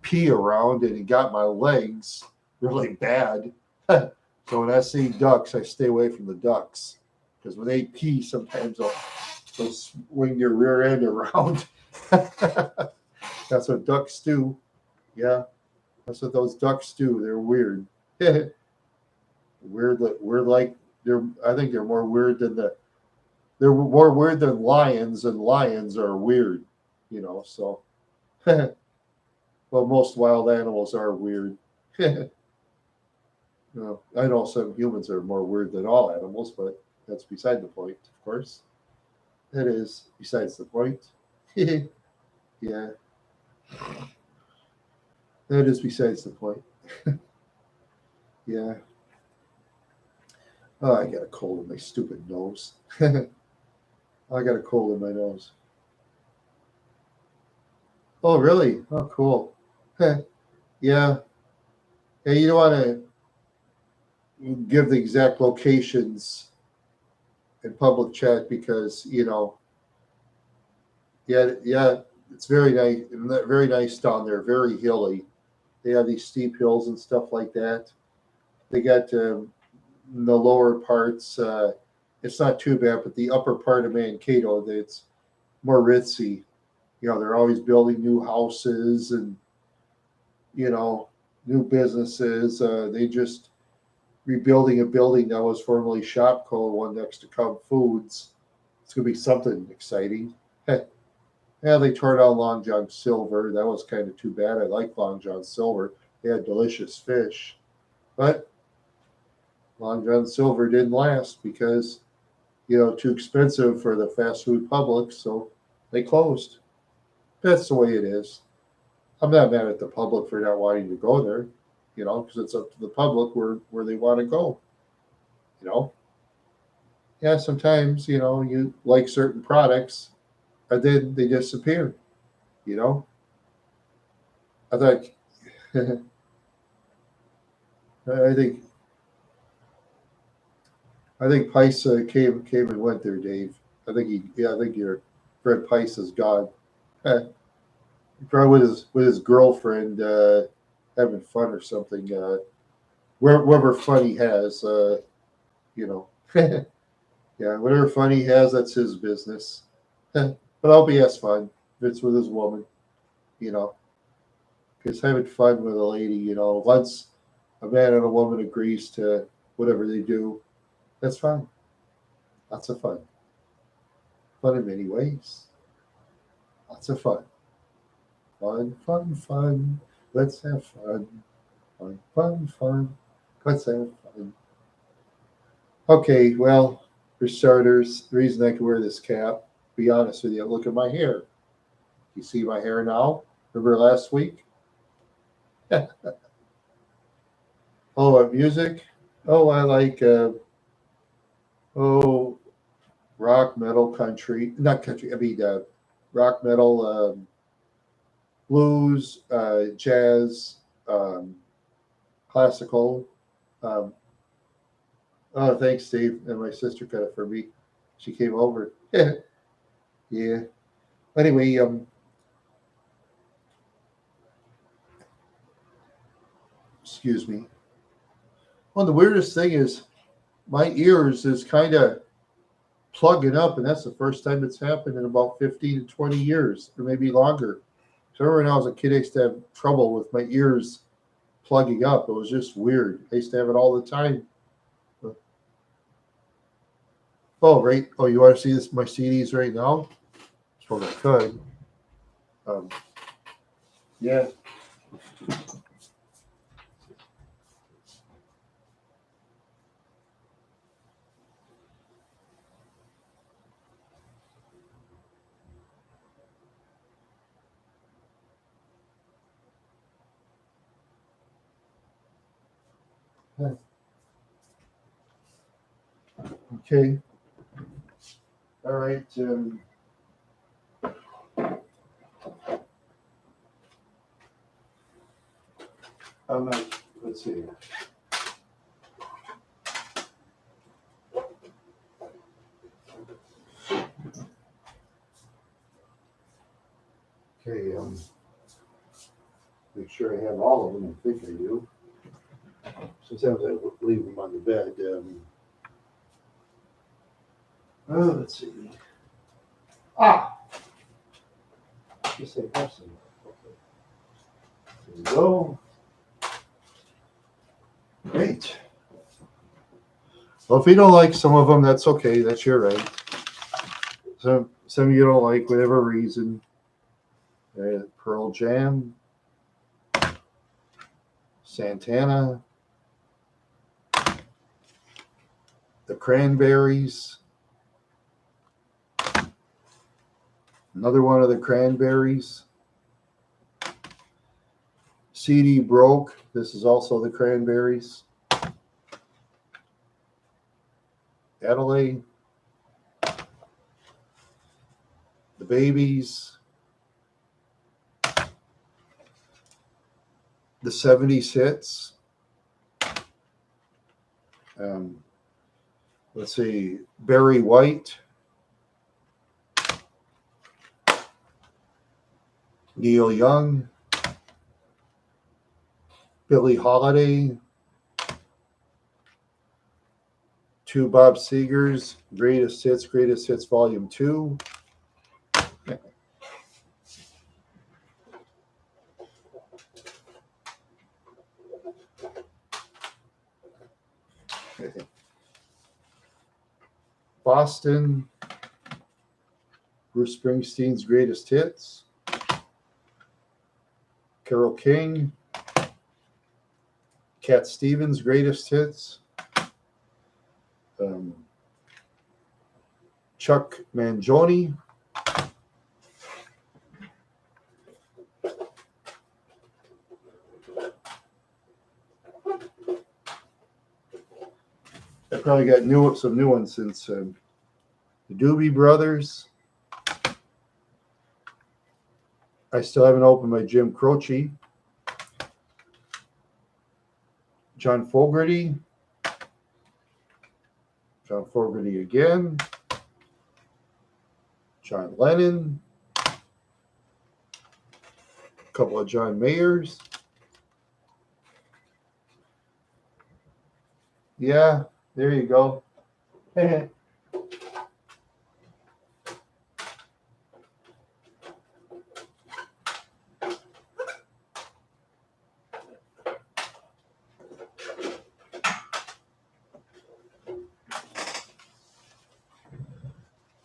pee around and it got my legs really bad. So when I see ducks, I stay away from the ducks because when they pee, sometimes they'll swing their rear end around. That's what ducks do. Yeah, that's what those ducks do. They're weird. We're like they're. I think they're more weird than they're more weird than lions, and lions are weird. So well, most wild animals are weird. I know some humans are more weird than all animals, but that's beside the point, of course. That is besides the point. Yeah, that is besides the point. Yeah. Oh, I got a cold in my stupid nose. I got a cold in my nose. Oh, really? Oh, cool. Yeah. Yeah, you don't want to give the exact locations in public chat because, yeah, yeah, it's very nice down there, very hilly. They have these steep hills and stuff like that. They got the lower parts. It's not too bad, but the upper part of Mankato, it's more ritzy. They're always building new houses and you know new businesses. They just rebuilding a building that was formerly Shopco, one next to Cub Foods. It's gonna be something exciting. Yeah, they tore down Long John Silver. That was kind of too bad. I like Long John Silver. They had delicious fish, but Long John Silver didn't last because too expensive for the fast food public, so they closed. That's the way it is. I'm not mad at the public for not wanting to go there, because it's up to the public where they want to go. You know, Yeah, sometimes, you like certain products and then they disappear, you know? I thought, I think, Pice came and went there, Dave. I think your Fred Pice is gone. Eh, Probably with his girlfriend, having fun or something. Wherever fun he has, you know. Yeah, whatever fun he has, that's his business. But I hope he has fun if it's with his woman, you know. Because having fun with a lady, once a man and a woman agrees to whatever they do, that's fine. Lots of fun. Fun in many ways. Lots of fun. Fun, fun, fun. Let's have fun. Fun, fun, fun. Let's have fun. Okay, well, for starters, the reason I can wear this cap, be honest with you, look at my hair. You see my hair now? Remember last week? Oh, music? Oh, I like oh, rock, metal, country. Not country. I mean rock, metal, blues, jazz, um, classical. Um, oh, thanks, Steve. And my sister got it for me. She came over. Yeah, yeah. Anyway, excuse me. Well, the weirdest thing is my ears is kind of plugging up, and that's the first time it's happened in about 15 to 20 years, or maybe longer. So remember when I was a kid, I used to have trouble with my ears plugging up. It was just weird. I used to have it all the time. Oh, right. Oh, you want to see this? My CDs right now? Well, I could. Um, yeah. Okay. All right. I'm not. Let's see. Okay. Make sure I have all of them. I think I do. Sometimes I leave them on the bed. Oh, let's see. Ah, yes, I have some. Okay. There we go. Great. Well, if you don't like some of them, that's okay. That's your right. Some you don't like, whatever reason. Pearl Jam, Santana, the Cranberries, another one of the Cranberries. CD Broke. This is also the Cranberries. Adelaide, the Babies, the 70s hits. Um, let's see, Barry White, Neil Young, Billie Holiday, two Bob Seger's Greatest Hits Volume 2. Boston, Bruce Springsteen's Greatest Hits. Carole King, Cat Stevens' Greatest Hits. Chuck Mangione, probably got some new ones since the Doobie Brothers. I still haven't opened my Jim Croce. John Fogerty. John Fogerty again. John Lennon. A couple of John Mayers. Yeah, there you go.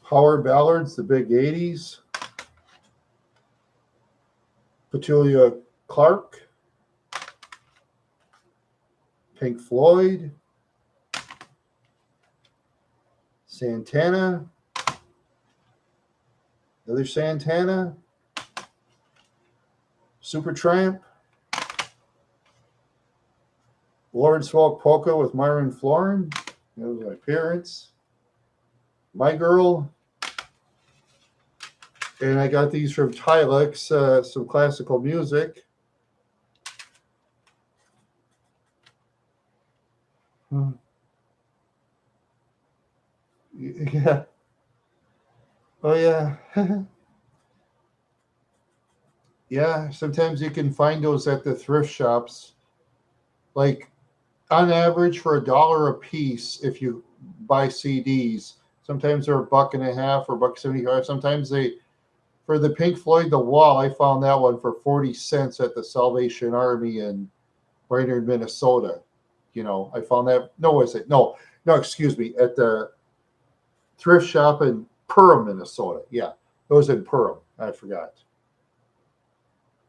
Power Ballads, the big 80s. Petula Clark. Pink Floyd. Santana. Another Santana. Supertramp. Lawrence Welk Polka with Myron Florin. That was my parents. My Girl. And I got these from Tilex, some classical music. Yeah. Oh, yeah. Yeah, sometimes you can find those at the thrift shops. Like, on average, for $1 a piece, if you buy CDs, sometimes they're $1.50 or $1.75. Sometimes they, for the Pink Floyd, The Wall, I found that one for 40 cents at the Salvation Army in Brainerd, Minnesota. You know, I found that. No, excuse me, at the thrift shop in Perham, Minnesota. Yeah, it was in Perham. I forgot.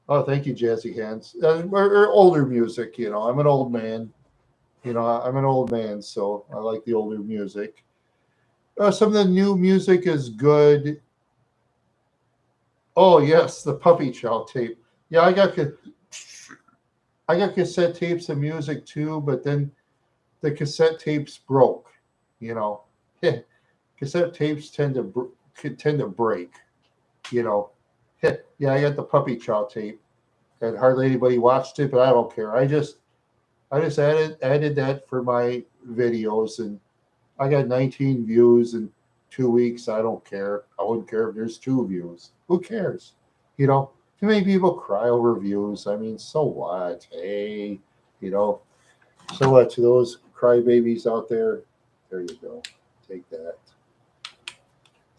Oh, thank you, Jazzy Hands. Or older music, you know. I'm an old man. You know, I'm an old man, so I like the older music. Some of the new music is good. Oh, yes, the Puppy Chow tape. Yeah, I got cassette tapes of music too, but then the cassette tapes broke. You know, cassette tapes tend to break. You know, yeah, I got the Puppy Chow tape, and hardly anybody watched it, but I don't care. I just added that for my videos, and I got 19 views in 2 weeks. I don't care. I wouldn't care if there's 2 views. Who cares? You know, too many people cry over views. I mean, so what? Hey, you know, so what? To those crybabies out there, there you go. Take that.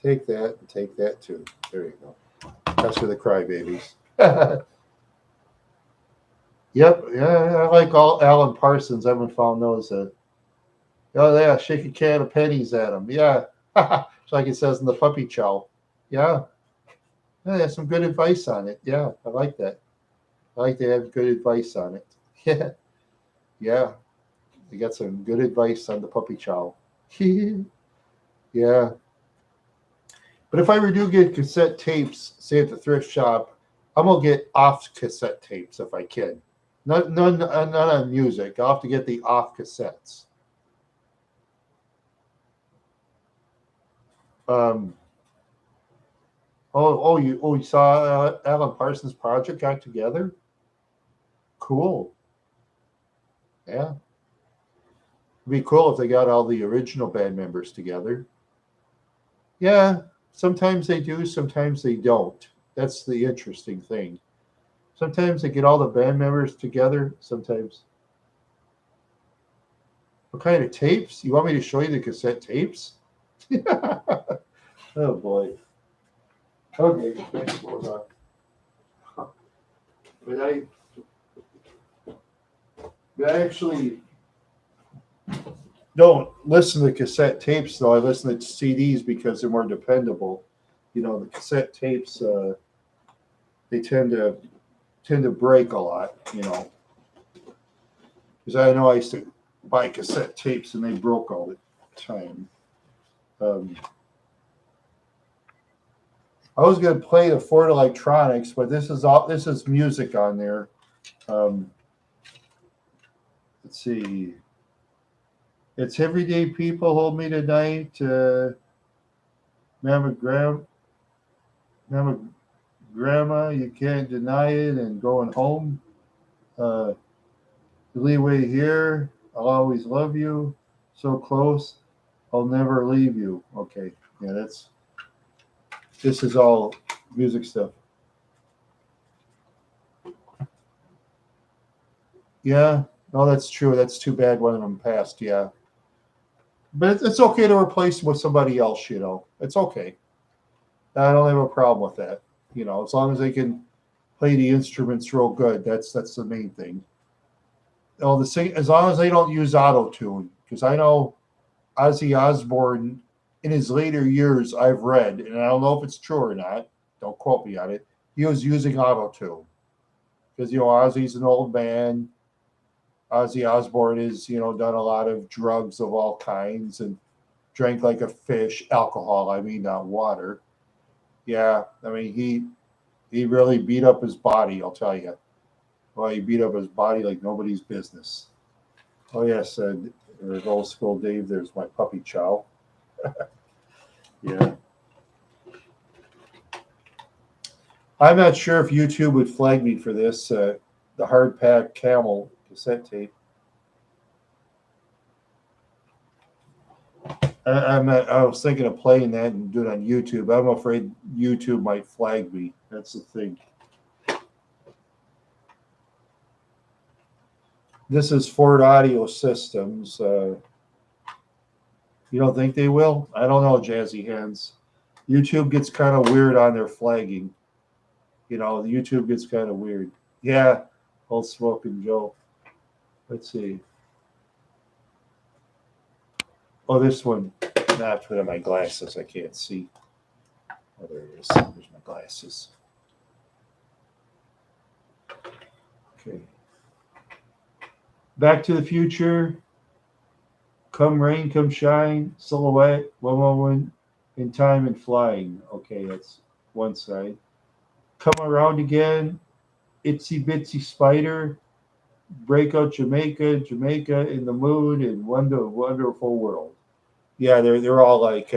Take that and take that too. There you go. That's for the crybabies. Yep. Yeah, I like all Alan Parsons. I haven't found those. Oh, yeah. Shake a can of pennies at him. Yeah. It's like it says in the Puppy Chow. Yeah. Yeah, there's some good advice on it. Yeah, I like that. I like to have good advice on it. Yeah. Yeah. They got some good advice on the Puppy Chow. Yeah. But if I ever do get cassette tapes, say at the thrift shop, I'm gonna get off cassette tapes if I can. Not on music. I'll have to get the off cassettes. You saw Alan Parsons Project got together? Cool. Yeah. It'd be cool if they got all the original band members together. Yeah, sometimes they do, sometimes they don't. That's the interesting thing. Sometimes they get all the band members together, sometimes. What kind of tapes? You want me to show you the cassette tapes? Oh boy. Okay, hold on. But I actually don't listen to cassette tapes, though. I listen to CDs because they're more dependable. You know, the cassette tapes, they tend to break a lot. You know, because I know I used to buy cassette tapes and they broke all the time. I was going to play the Ford Electronics, but this is music on there. Let's see. It's everyday people hold me tonight. Mammogram, Mammograma, you can't deny it, and going home. Uh, Leeway here. I'll always love you. So close. I'll never leave you. Okay. Yeah, this is all music stuff. Yeah. No, that's true. That's too bad one of them passed. Yeah. But it's okay to replace with somebody else, you know. It's okay. I don't have a problem with that. You know, as long as they can play the instruments real good, that's the main thing. Oh, the sing as long as they don't use auto tune, because I know Ozzy Osbourne in his later years, I've read, and I don't know if it's true or not. Don't quote me on it. He was using auto tune because Ozzy's an old man. Ozzy Osbourne is done a lot of drugs of all kinds and drank like a fish, alcohol. I mean, not water. Yeah, I mean he really beat up his body. I'll tell you. Well, he beat up his body like nobody's business. Oh yes, there's old school Dave. There's my puppy Chow. Yeah. I'm not sure if YouTube would flag me for this. The hard pack camel cassette tape. I was thinking of playing that and do it on YouTube. I'm afraid YouTube might flag me. That's the thing. This is Ford Audio Systems. You don't think they will? I don't know, Jazzy Hands. YouTube gets kind of weird on their flagging. YouTube gets kind of weird. Yeah, old smoking Joe. Let's see. Oh, this one. Not put on my glasses. I can't see. Oh, there it is. There's my glasses. Okay. Back to the Future. Come rain, come shine. Silhouette. One moment in time and flying. Okay, that's one side. Come around again. Itsy bitsy spider. Breakout Jamaica. Jamaica in the mood and wonderful world. Yeah, they're all like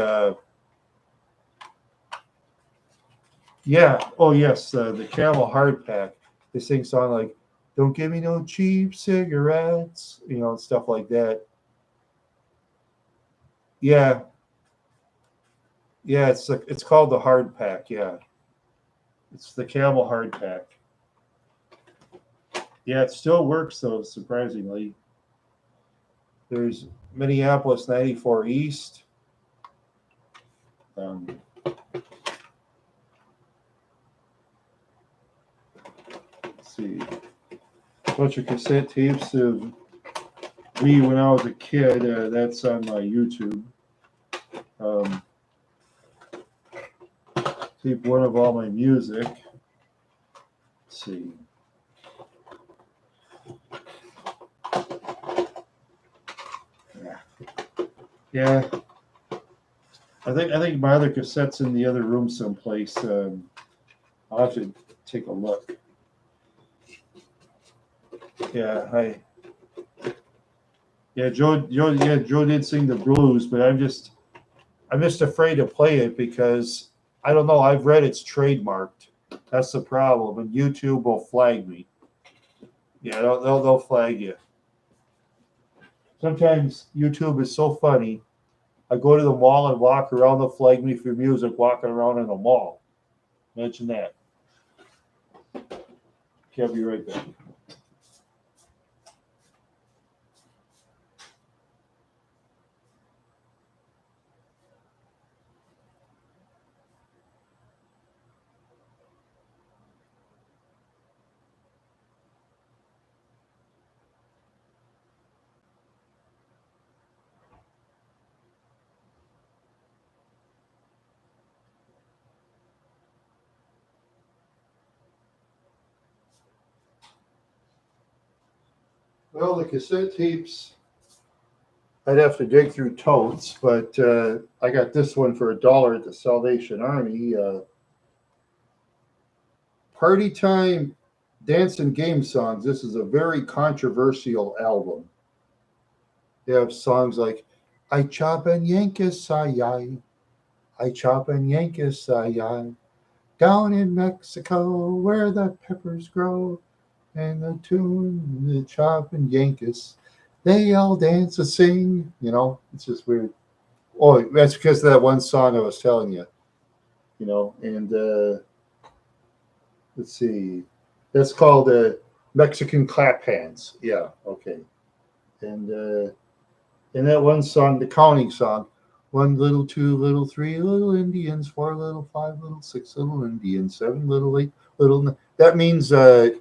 yeah. Oh yes, the Camel Hard Pack. They sing song like "Don't give me no cheap cigarettes," and stuff like that. Yeah, yeah. It's called the Hard Pack. Yeah, it's the Camel Hard Pack. Yeah, it still works though. Surprisingly, there's Minneapolis 94 East. Um, let's see, a bunch of cassette tapes of me when I was a kid. That's on my YouTube. Um, Tape one of all my music. Let's see. Yeah, I think my other cassette's in the other room someplace. I'll have to take a look. Yeah, Joe did sing the blues, but I'm just afraid to play it because I don't know. I've read it's trademarked. That's the problem, and YouTube will flag me. Yeah, they'll flag you. Sometimes YouTube is so funny. I go to the mall and walk around. They'll flag me for music walking around in a mall. Imagine that. Okay, I'll be right back. Well, the cassette tapes, I'd have to dig through totes, but I got this one for $1 at the Salvation Army. Party Time Dance and Game Songs. This is a very controversial album. They have songs like I chop and yankus I chop and yankus down in Mexico where the peppers grow and the tune the chop and yankus they all dance and sing. It's just weird. Oh, that's because of that one song I was telling you. And let's see, that's called Mexican clap hands. Yeah, okay. And that one song, the counting song, one little, two little, three little Indians, four little, five little, six little Indians, seven little, eight little. That means they're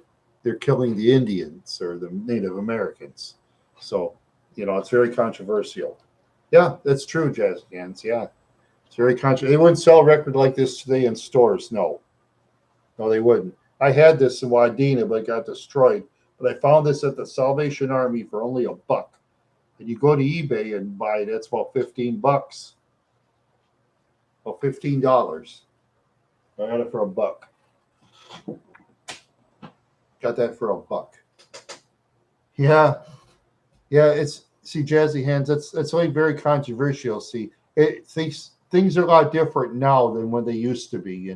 killing the Indians or the Native Americans. So, it's very controversial. Yeah, that's true, Jazz Hands. Yeah, it's very controversial. They wouldn't sell a record like this today in stores. No, they wouldn't. I had this in Wadena, but it got destroyed. But I found this at the Salvation Army for only $1. And you go to eBay and buy it, it's about $15. About $15. I got it for $1. Got that for $1. Yeah. Yeah, see, Jazzy Hands, that's only very controversial. See, things are a lot different now than when they used to be,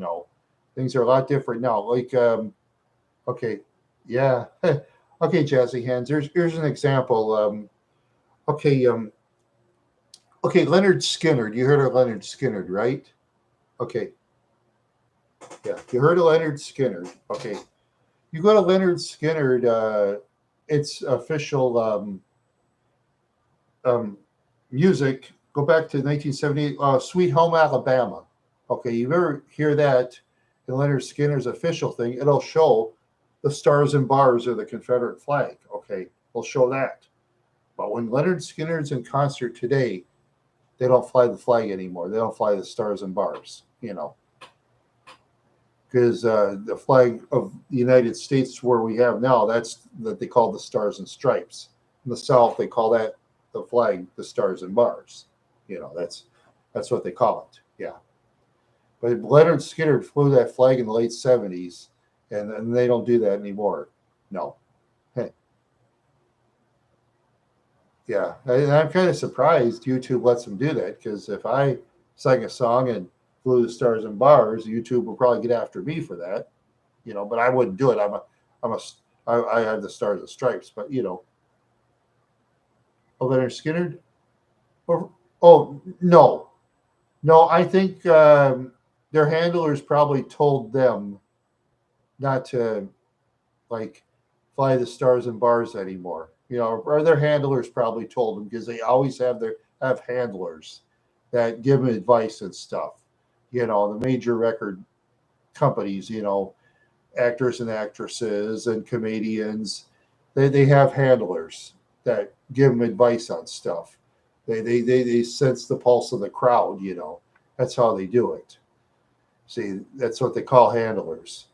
Things are a lot different now. Like okay, yeah. Okay, Jazzy Hands. Here's an example. Okay, Leonard Skinner. You heard of Leonard Skinner, right? Okay. Yeah, you heard of Leonard Skinner. Okay. You go to Leonard Skinner, it's official music. Go back to 1978, Sweet Home Alabama. Okay, you ever hear that in Leonard Skinner's official thing? It'll show the stars and bars of the Confederate flag. Okay, it'll show that. But when Leonard Skinner's in concert today, they don't fly the flag anymore. They don't fly the stars and bars, because the flag of the United States where we have now, that's that they call the stars and stripes. In the South, they call that the flag, the stars and bars. That's what they call it. Yeah. But Leonard Skinner flew that flag in the late 70s, and they don't do that anymore. No. Yeah, and I'm kind of surprised YouTube lets them do that, because if I sang a song and flew the stars and bars, YouTube will probably get after me for that, But I wouldn't do it. I have the stars and stripes, but Leonard Skinner. Oh no, I think their handlers probably told them not to fly the stars and bars anymore. Or their handlers probably told them, because they always have handlers that give them advice and stuff. The major record companies, actors and actresses and comedians, they have handlers that give them advice on stuff. They sense the pulse of the crowd. That's how they do it. See, that's what they call handlers.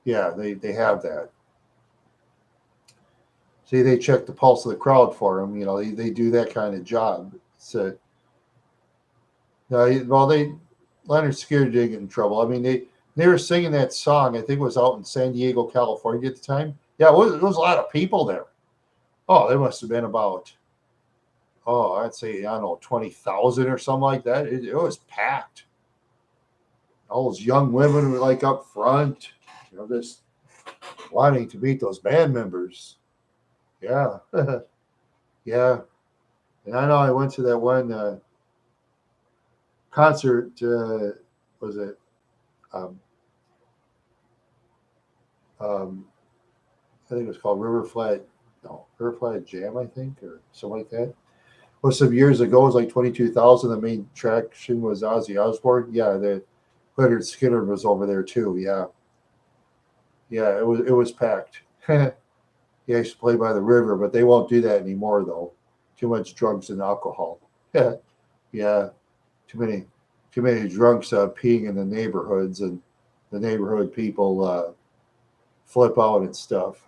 Yeah, they have that. See, they check the pulse of the crowd for them. They do that kind of job. So, Leonard Skinner didn't get in trouble. I mean, they were singing that song. I think it was out in San Diego, California at the time. Yeah, it was a lot of people there. Oh, there must have been about, I'd say, I don't know, 20,000 or something like that. It was packed. All those young women were up front, just wanting to meet those band members. Yeah. Yeah. And I know I went to that one concert, was it I think it was called River Flat Jam, I think, or something like that. It was some years ago. It was like 22,000. The main attraction was Ozzy Osbourne. Yeah, the Leonard Skinner was over there too. Yeah. Yeah, it was packed. He used to play by the river, but they won't do that anymore, though. Too much drugs and alcohol. Yeah, too many drunks peeing in the neighborhoods, and the neighborhood people flip out and stuff.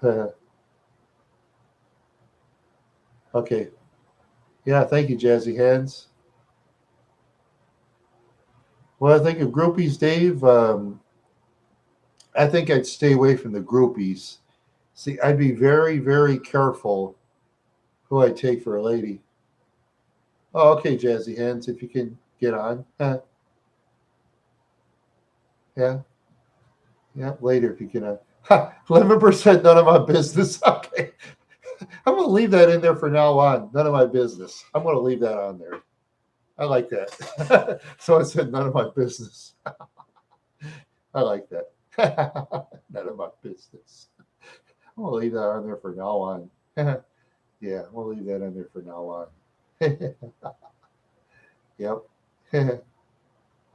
Okay. Yeah, thank you, Jazzy Hands. Well, I think of groupies, Dave. I think I'd stay away from the groupies. See, I'd be very, very careful Who I take for a lady? Oh, okay, Jazzy Hands, if you can get on. Yeah, yeah, later if you can. 11%, none of my business. Okay. I'm going to leave that in there for now on. None of my business. I'm going to leave that on there. I like that. So I said, none of my business. I like that. None of my business. I'm going to leave that on there for now on. Yeah, we'll leave that on there for now on. Yep.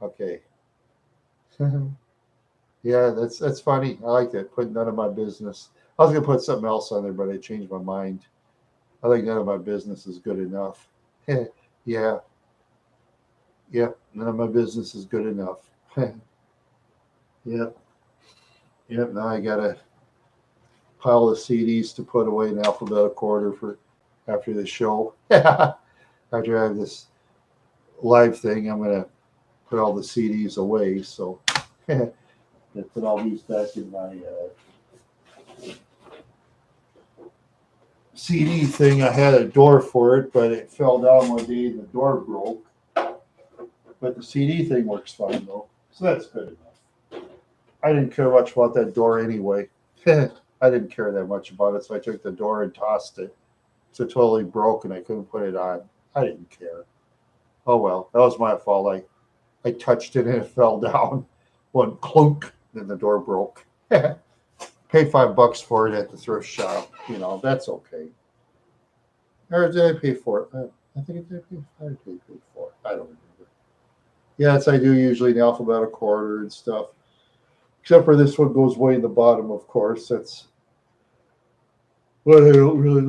Okay. Yeah, that's funny. I like that. Put none of my business. I was gonna put something else on there, but I changed my mind. I think none of my business is good enough. Yeah, yeah, none of my business is good enough. Yep, yep. Now I got a pile of CDs to put away in alphabetical order for after the show. After I have this live thing, I'm gonna put all the CDs away. So I put all these back in my CD thing. I had a door for it, but it fell down one day and the door broke. But the CD thing works fine though, so that's good enough. I didn't care much about that door anyway. I didn't care that much about it, so I took the door and tossed it. So it totally broke and I couldn't put it on. I didn't care. Oh well, that was my fault. I touched it and it fell down. One clunk, then the door broke. Pay $5 for it at the thrift shop. You know, that's okay. Or did I pay for it? I think I did pay. I paid for it. I don't remember. Yes, I do usually in alphabetical order and stuff. Except for this one goes way in the bottom, of course. That's what I don't really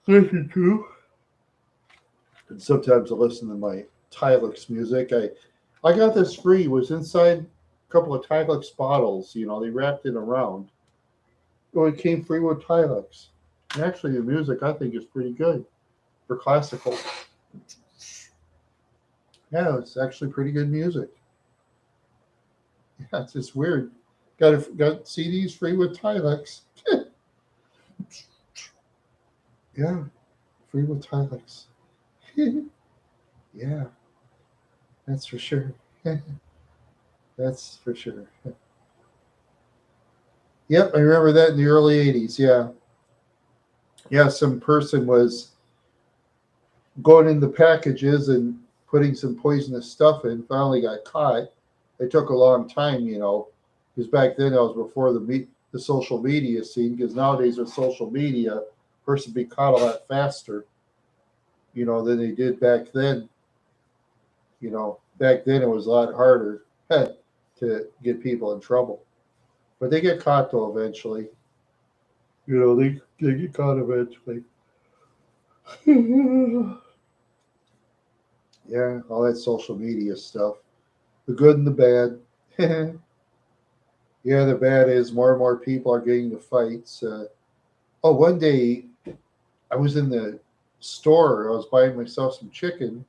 listen to. And sometimes I listen to my Tilix music. I got this free. It was inside a couple of Tilix bottles. You know, they wrapped it around. Oh, it came free with Tilix. And actually, the music I think is pretty good for classical. Yeah, it's actually pretty good music. Yeah, it's just weird. Got CDs free with Tilix. Yeah, free with Tilix. Yeah, that's for sure. That's for sure. Yep, I remember that in the early '80s. Yeah, yeah. Some person was going in the packages and putting some poisonous stuff in. Finally got caught. It took a long time, you know, because back then that was before the social media scene. Because nowadays with social media, a person be caught a lot faster, you know, than they did back then. You know, back then it was a lot harder to get people in trouble. But they get caught though eventually. You know, they get caught eventually. Yeah, all that social media stuff. The good and the bad. Yeah, the bad is more and more people are getting into fights. Oh, one day I was in the store. I was buying myself some chicken.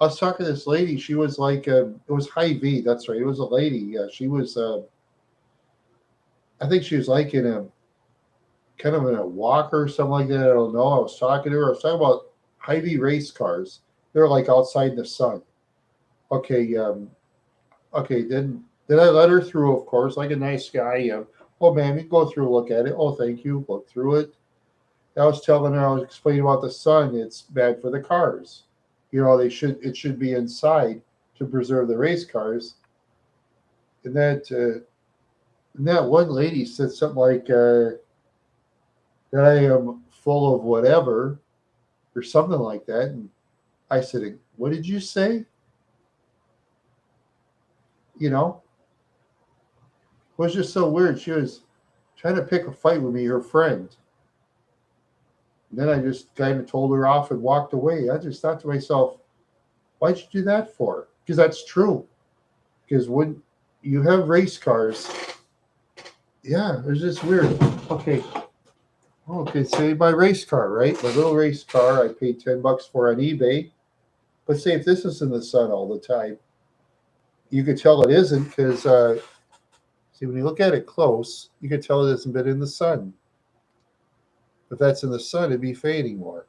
I was talking to this lady. She was like, it was Hy-Vee. That's right. It was a lady. She was, I think she was like in a kind of in a walker or something like that. I don't know. I was talking to her. I was talking about Hy-Vee race cars. They're like outside in the sun. Okay. Okay. Then I let her through, of course, like a nice guy. Oh, man, you go through, look at it. Oh, thank you. Look through it. I was telling her, I was explaining about the sun. It's bad for the cars. You know, it should be inside to preserve the race cars. And that one lady said something like that I am full of whatever or something like that. And I said, "What did you say?" You know, it was just so weird. She was trying to pick a fight with me, her friend. And then I just kind of told her off and walked away. I just thought to myself, why'd you do that for? Because that's true. Because when you have race cars, yeah, it's just weird. Okay. Okay, say my race car, right? My little race car I paid $10 for on eBay. But say if this is in the sun all the time, you could tell it isn't because see when you look at it close, you could tell it hasn't been in the sun. If that's in the sun, it'd be fading more.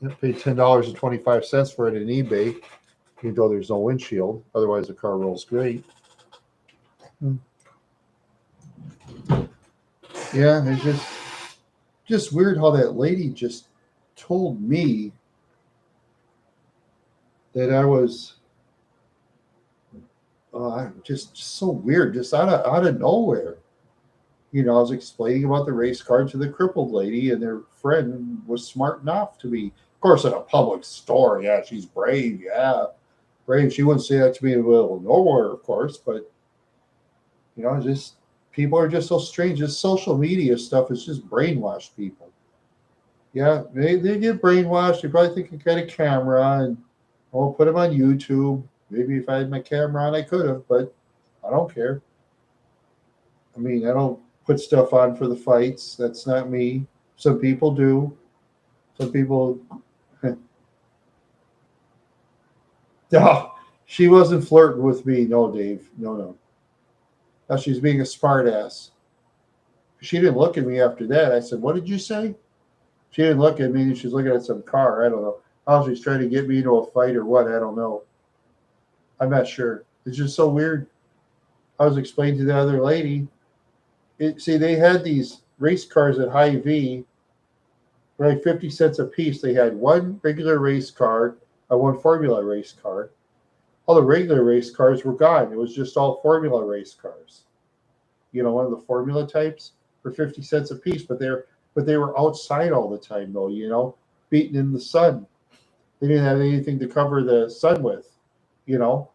I paid $10.25 for it in eBay, even though there's no windshield. Otherwise, the car rolls great. Yeah, it's just weird how that lady just told me that I was just so weird, just out of nowhere. I was explaining about the race car to the crippled lady, and their friend was smart enough to be, of course, in a public store. Yeah, she's brave. Yeah, brave. She wouldn't say that to me in the middle of nowhere, of course, but just people are just so strange. This social media stuff is just brainwashed people. Yeah, they get brainwashed. They probably think I got a camera and I'll put them on YouTube. Maybe if I had my camera on, I could have, but I don't care. I mean, I don't put stuff on for the fights. That's not me. Some people do. Some people. No, she wasn't flirting with me. No, Dave. No, no. Now she's being a smartass. She didn't look at me after that. I said, "What did you say?" She didn't look at me. She's looking at some car. I don't know. How she's trying to get me into a fight or what. I don't know. I'm not sure. It's just so weird. I was explaining to the other lady. See, they had these race cars at Hy-Vee for like 50 cents a piece. They had one regular race car and one Formula race car. All the regular race cars were gone. It was just all Formula race cars. One of the Formula types for 50 cents a piece. But they were outside all the time though. Beaten in the sun. They didn't have anything to cover the sun with. You know.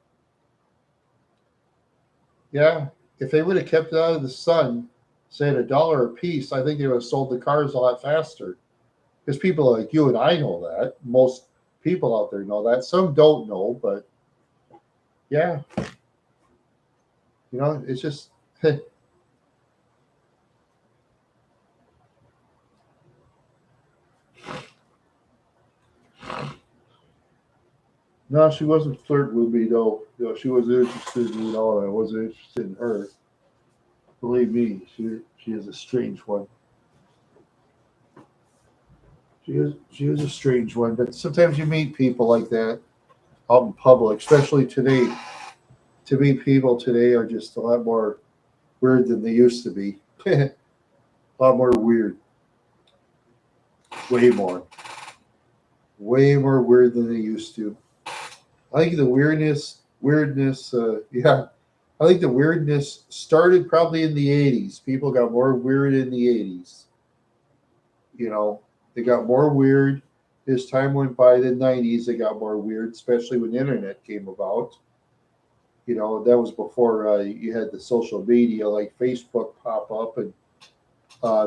Yeah. If they would have kept it out of the sun, say at $1 a piece, I think they would have sold the cars a lot faster. Because people like you and I know that. Most people out there know that. Some don't know, but yeah, it's just. No, she wasn't flirting with me though. She wasn't interested in me at all. I wasn't interested in her. Believe me, she is a strange one. She is a strange one. But sometimes you meet people like that out in public, especially today. To me, people today are just a lot more weird than they used to be. A lot more weird. Way more. Way more weird than they used to. I think the weirdness, yeah. I think the weirdness started probably in the 80s. People got more weird in the 80s. They got more weird as time went by. The 90s, they got more weird, especially when the internet came about. That was before you had the social media like Facebook pop up and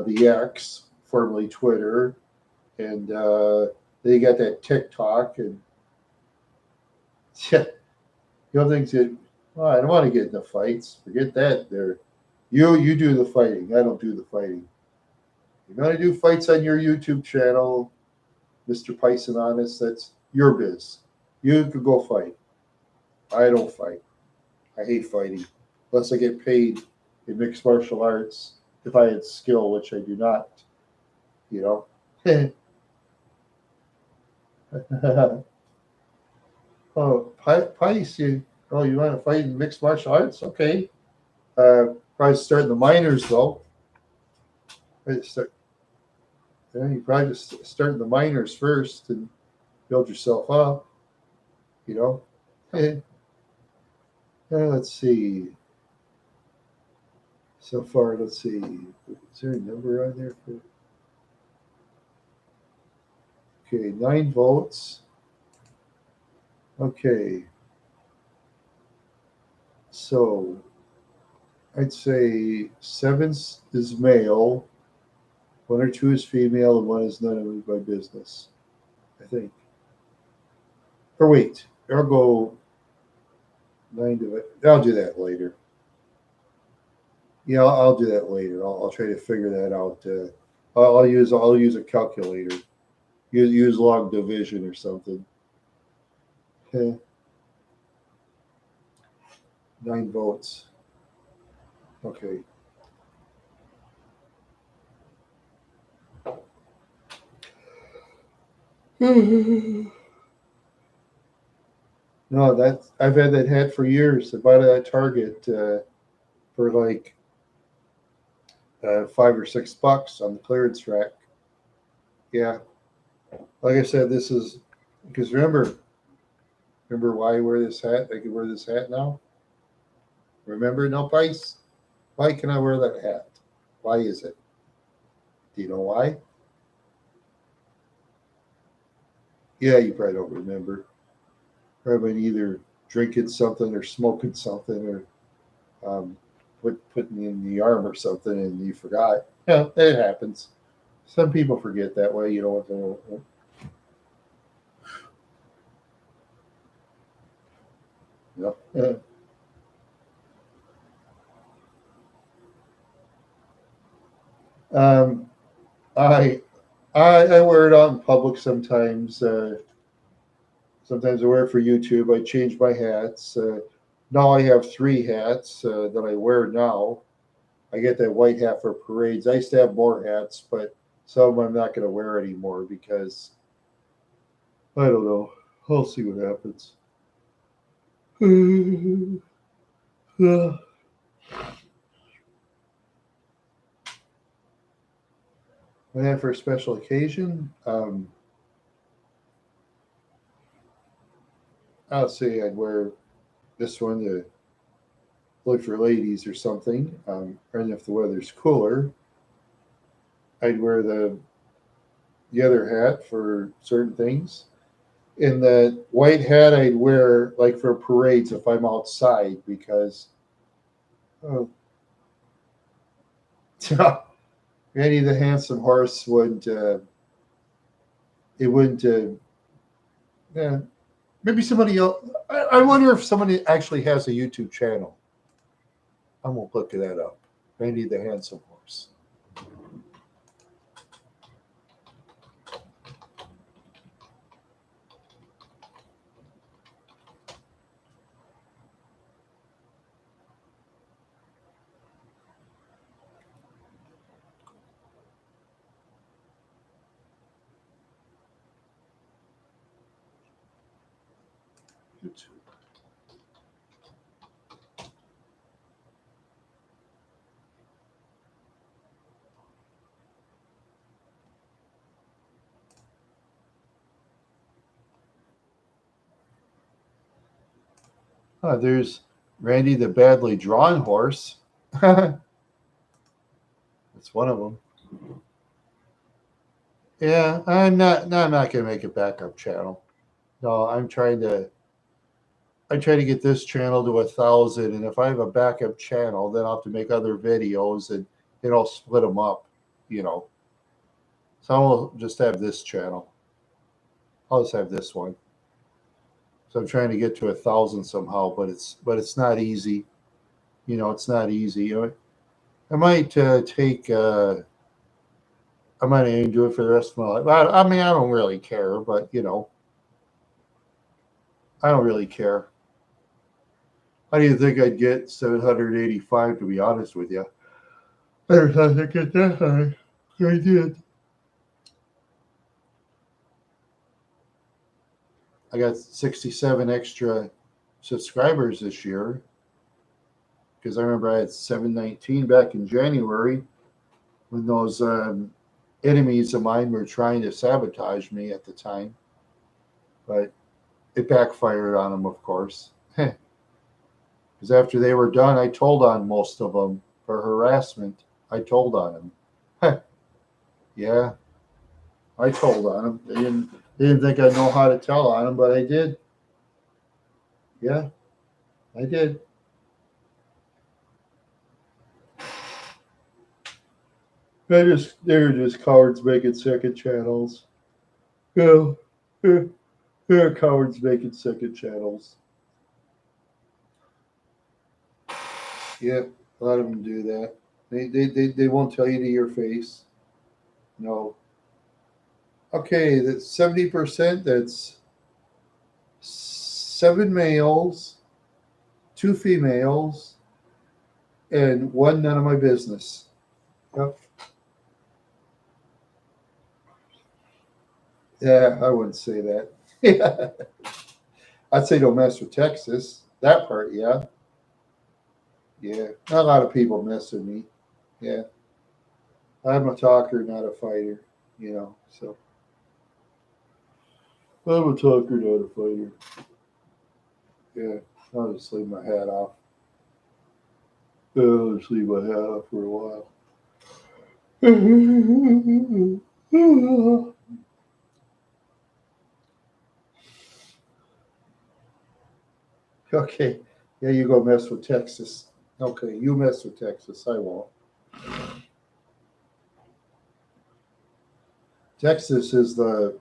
the X, formerly Twitter, and they got that TikTok and things that. Oh, I don't want to get into fights. Forget that. You do the fighting. I don't do the fighting. You're going to do fights on your YouTube channel, Mr. Pyson Honest. That's your biz. You could go fight. I don't fight. I hate fighting unless I get paid in mixed martial arts. If I had skill, which I do not, you know. Oh, Pice, you want to fight in mixed martial arts? Okay. Probably start in the minors though. Start, yeah, you probably just start in the minors first and build yourself up. You know. Let's see. So far, let's see. Is there a number on there for? Okay, 9 votes. Okay. So I'd say 7 is male, 1 or 2 is female, and 1 is none of my business. I think. Or wait, I'll go 9 to it. I'll do that later. Yeah, I'll do that later. I'll try to figure that out. I'll use a calculator. Use log division or something. Okay. 9 votes. Okay. No, that's I've had that hat for years. I bought it at Target for like $5 or $6 on the clearance rack. Yeah, like I said, this is because remember why I wear this hat? I can wear this hat now. Remember, no price. Why can I wear that hat? Why is it? Do you know why? Yeah, you probably don't remember. Probably either drinking something or smoking something or putting in the arm or something and you forgot. Yeah, it happens. Some people forget that way. You know what they're. Yep. Um, I, I wear it out in public sometimes. Sometimes I wear it for YouTube. I change my hats. Now I have three hats that I wear now. I get that white hat for parades. I used to have more hats, but some of them I'm not going to wear anymore because I don't know. I'll see what happens. Yeah. My hat for a special occasion. I'll say I'd wear this one to look for ladies or something. And if the weather's cooler, I'd wear the other hat for certain things. And the white hat I'd wear like for parades if I'm outside because oh, Randy the Handsome Horse would it wouldn't yeah, maybe somebody else. I wonder if somebody actually has a YouTube channel. I'm gonna look that up. Randy the Handsome Horse. YouTube. There's Randy the Badly Drawn Horse. That's one of them. Yeah, I'm not. No, I'm not gonna make a backup channel. No, I try to get this channel to 1,000, and if I have a backup channel, then I'll have to make other videos, and then I'll split them up, you know. So I'll just have this channel. I'll just have this one. So I'm trying to get to 1,000 somehow, but it's not easy. You know, it's not easy. You know, I might take. I might even do it for the rest of my life. I mean, I don't really care, but you know, I don't really care. How do you think I'd get 785? To be honest with you, I never thought I'd get that high. I did. I got 67 extra subscribers this year because I remember I had 719 back in January when those enemies of mine were trying to sabotage me at the time. But it backfired on them, of course. Because after they were done, I told on most of them for harassment. I told on them. Yeah, I told on them. They didn't think I'd know how to tell on them, but I did. Yeah, I did. They're just cowards making second channels. Yeah, they're cowards making second channels. Yep, a lot of them do that. They won't tell you to your face. No. Okay, that's 70%. That's 7 males, 2 females, and one none of my business. Yep. Yeah, I wouldn't say that. Yeah, I'd say don't mess with Texas. That part, yeah, yeah. Not a lot of people mess with me. Yeah, I'm a talker, not a fighter. So I'm a talker, not a fighter. Yeah, I'll just leave my hat off. I'll just leave my hat off for a while. Okay, yeah, you go mess with Texas. Okay, you mess with Texas. I won't. Texas is the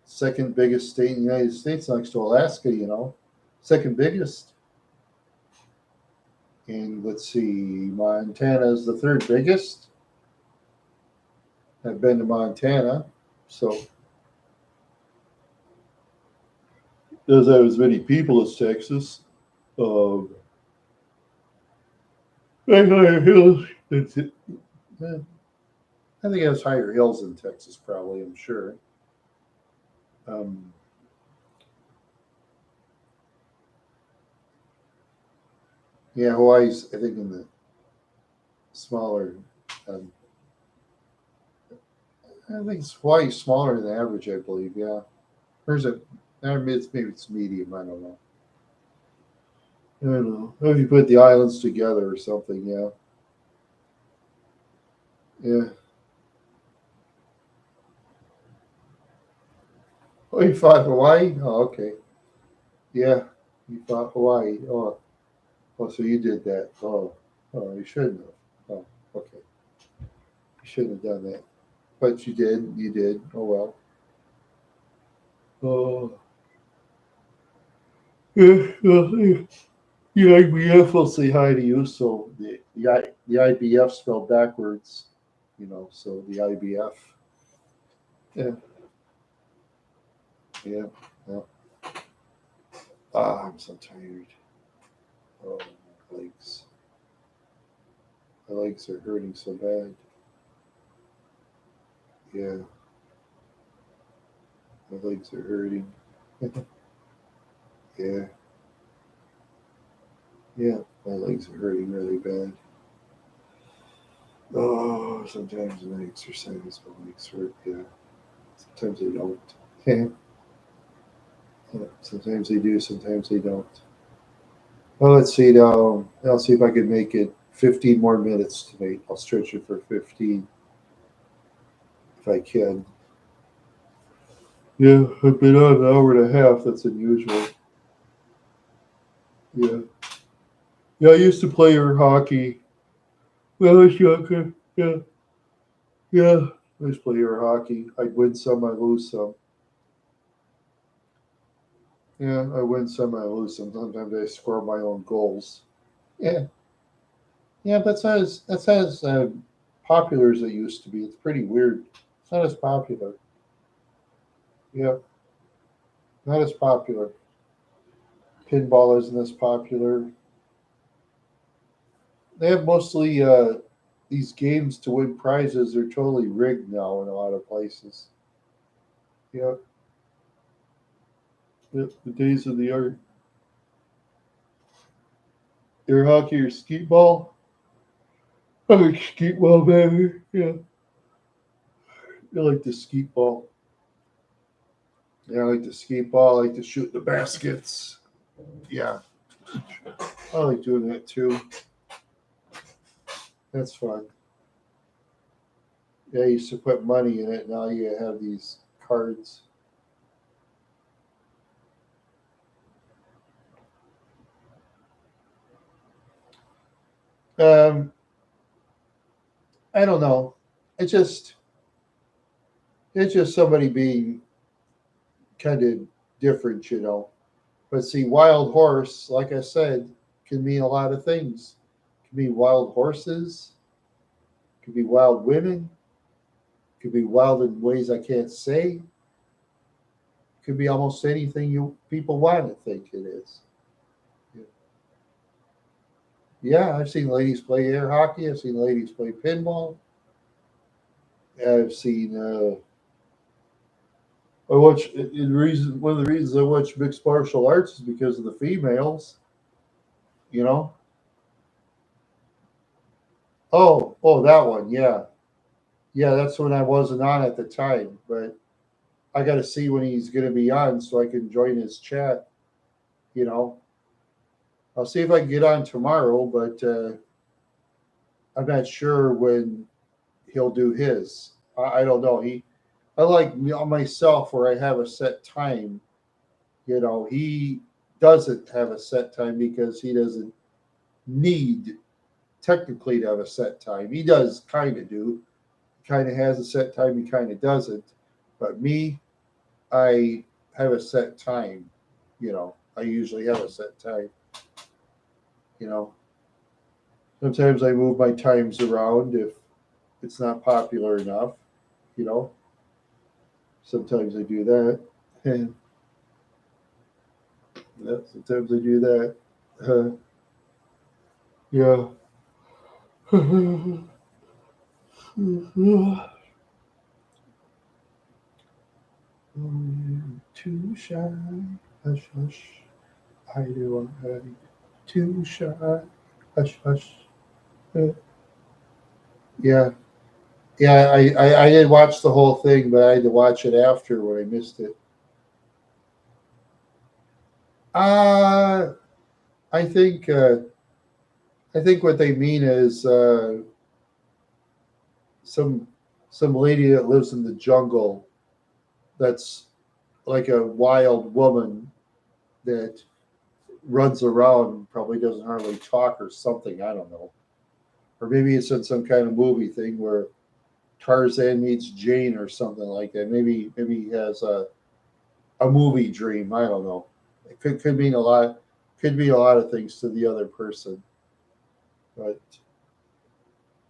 second biggest state in the United States next to Alaska. Second biggest. And let's see, Montana is the third biggest. I've been to Montana, so doesn't have as many people as Texas. Um, higher hills. I think it has higher hills in Texas, probably. I'm sure. Um, yeah, Hawaii's I think in the smaller. Um, I think Hawaii's smaller than average. I believe. Yeah. Where's it? Maybe it's medium. I don't know. I don't know. If you put the islands together or something, yeah. Yeah. Oh, you fought Hawaii? Oh, okay. Yeah. You fought Hawaii. Oh, so you did that. Oh, you shouldn't have. Oh, okay. You shouldn't have done that. But you did. You did. Oh, well. Oh. Yeah, well, yeah. The IBF will say hi to you. So the IBF spelled backwards, so the IBF. Yeah. Yeah. Yeah. I'm so tired. Oh, my legs. My legs are hurting so bad. Yeah, my legs are hurting. Yeah, yeah, my legs are hurting really bad. Oh, sometimes when I exercise, my legs hurt. Yeah, sometimes they don't. Yeah, yeah, sometimes they do, sometimes they don't. Well, let's see now. I'll see if I can make it 15 more minutes tonight. I'll stretch it for 15 if I can. Yeah, I've been on an hour and a half. That's unusual. Yeah. Yeah, I used to play air hockey when I was younger. Yeah. Yeah. I used to play air hockey. I'd win some, I lose some. Yeah, I win some, I lose some. Sometimes I score my own goals. Yeah. Yeah, that's not as popular as it used to be. It's pretty weird. It's not as popular. Yeah, not as popular. Pinball isn't as popular. They have mostly these games to win prizes. They're totally rigged now in a lot of places. Yeah, the days of the air hockey or skeet ball. I like skeet ball better. Yeah, I like the skeet ball. Yeah, I like the skeet ball. I like to shoot the baskets. Yeah, I like doing that too. That's fun. Yeah, I used to put money in it. Now you have these cards. Um, I don't know. It's just it's just somebody being kind of different. But see, wild horse, like I said, can mean a lot of things. It can be wild horses, it could be wild women, it could be wild in ways I can't say. It could be almost anything you people want to think it is. Yeah, I've seen ladies play air hockey. I've seen ladies play pinball. I've seen I watch one of the reasons I watch mixed martial arts is because of the females. You know. Oh, that one. Yeah, yeah. That's when I wasn't on at the time, but I got to see when he's going to be on so I can join his chat. You know, I'll see if I can get on tomorrow, but I'm not sure when he'll do his. I don't know. I like myself where I have a set time. You know, he doesn't have a set time because he doesn't need technically to have a set time. He does kind of do, kind of has a set time, he kind of doesn't. But me, I have a set time. You know, I usually have a set time. You know, sometimes I move my times around if it's not popular enough. You know, sometimes I do that. And yeah, sometimes I do that. Yeah. Too shy, hush hush. I do I too shy, hush hush. Uh, Yeah, yeah. I did watch the whole thing, but I had to watch it after when I missed it. Uh I think I think what they mean is some some lady that lives in the jungle that's like a wild woman that runs around and probably doesn't hardly talk or something. I don't know. Or maybe it's in some kind of movie thing where Tarzan meets Jane or something like that. Maybe he has a movie dream. I don't know. It could mean a lot. Could be a lot of things to the other person. But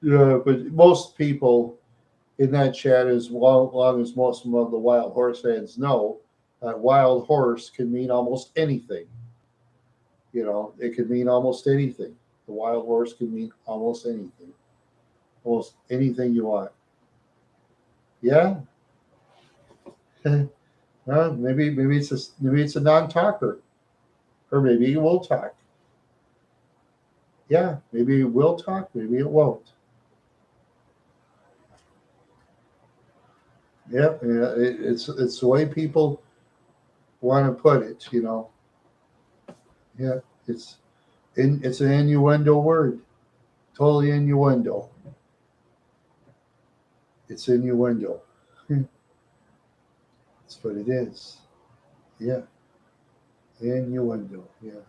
yeah, but most people in that chat, as long as most of the Wild Horse fans know, Wild Horse can mean almost anything. You know, it could mean almost anything. The Wild Horse can mean almost anything you want. Yeah. Maybe it's a non-talker, or maybe it will talk. Yeah, maybe it will talk, maybe it won't. Yeah, it's the way people want to put it. You know, yeah, it's it's an innuendo word, totally innuendo. It's innuendo. That's what it is. Yeah, innuendo. Yeah.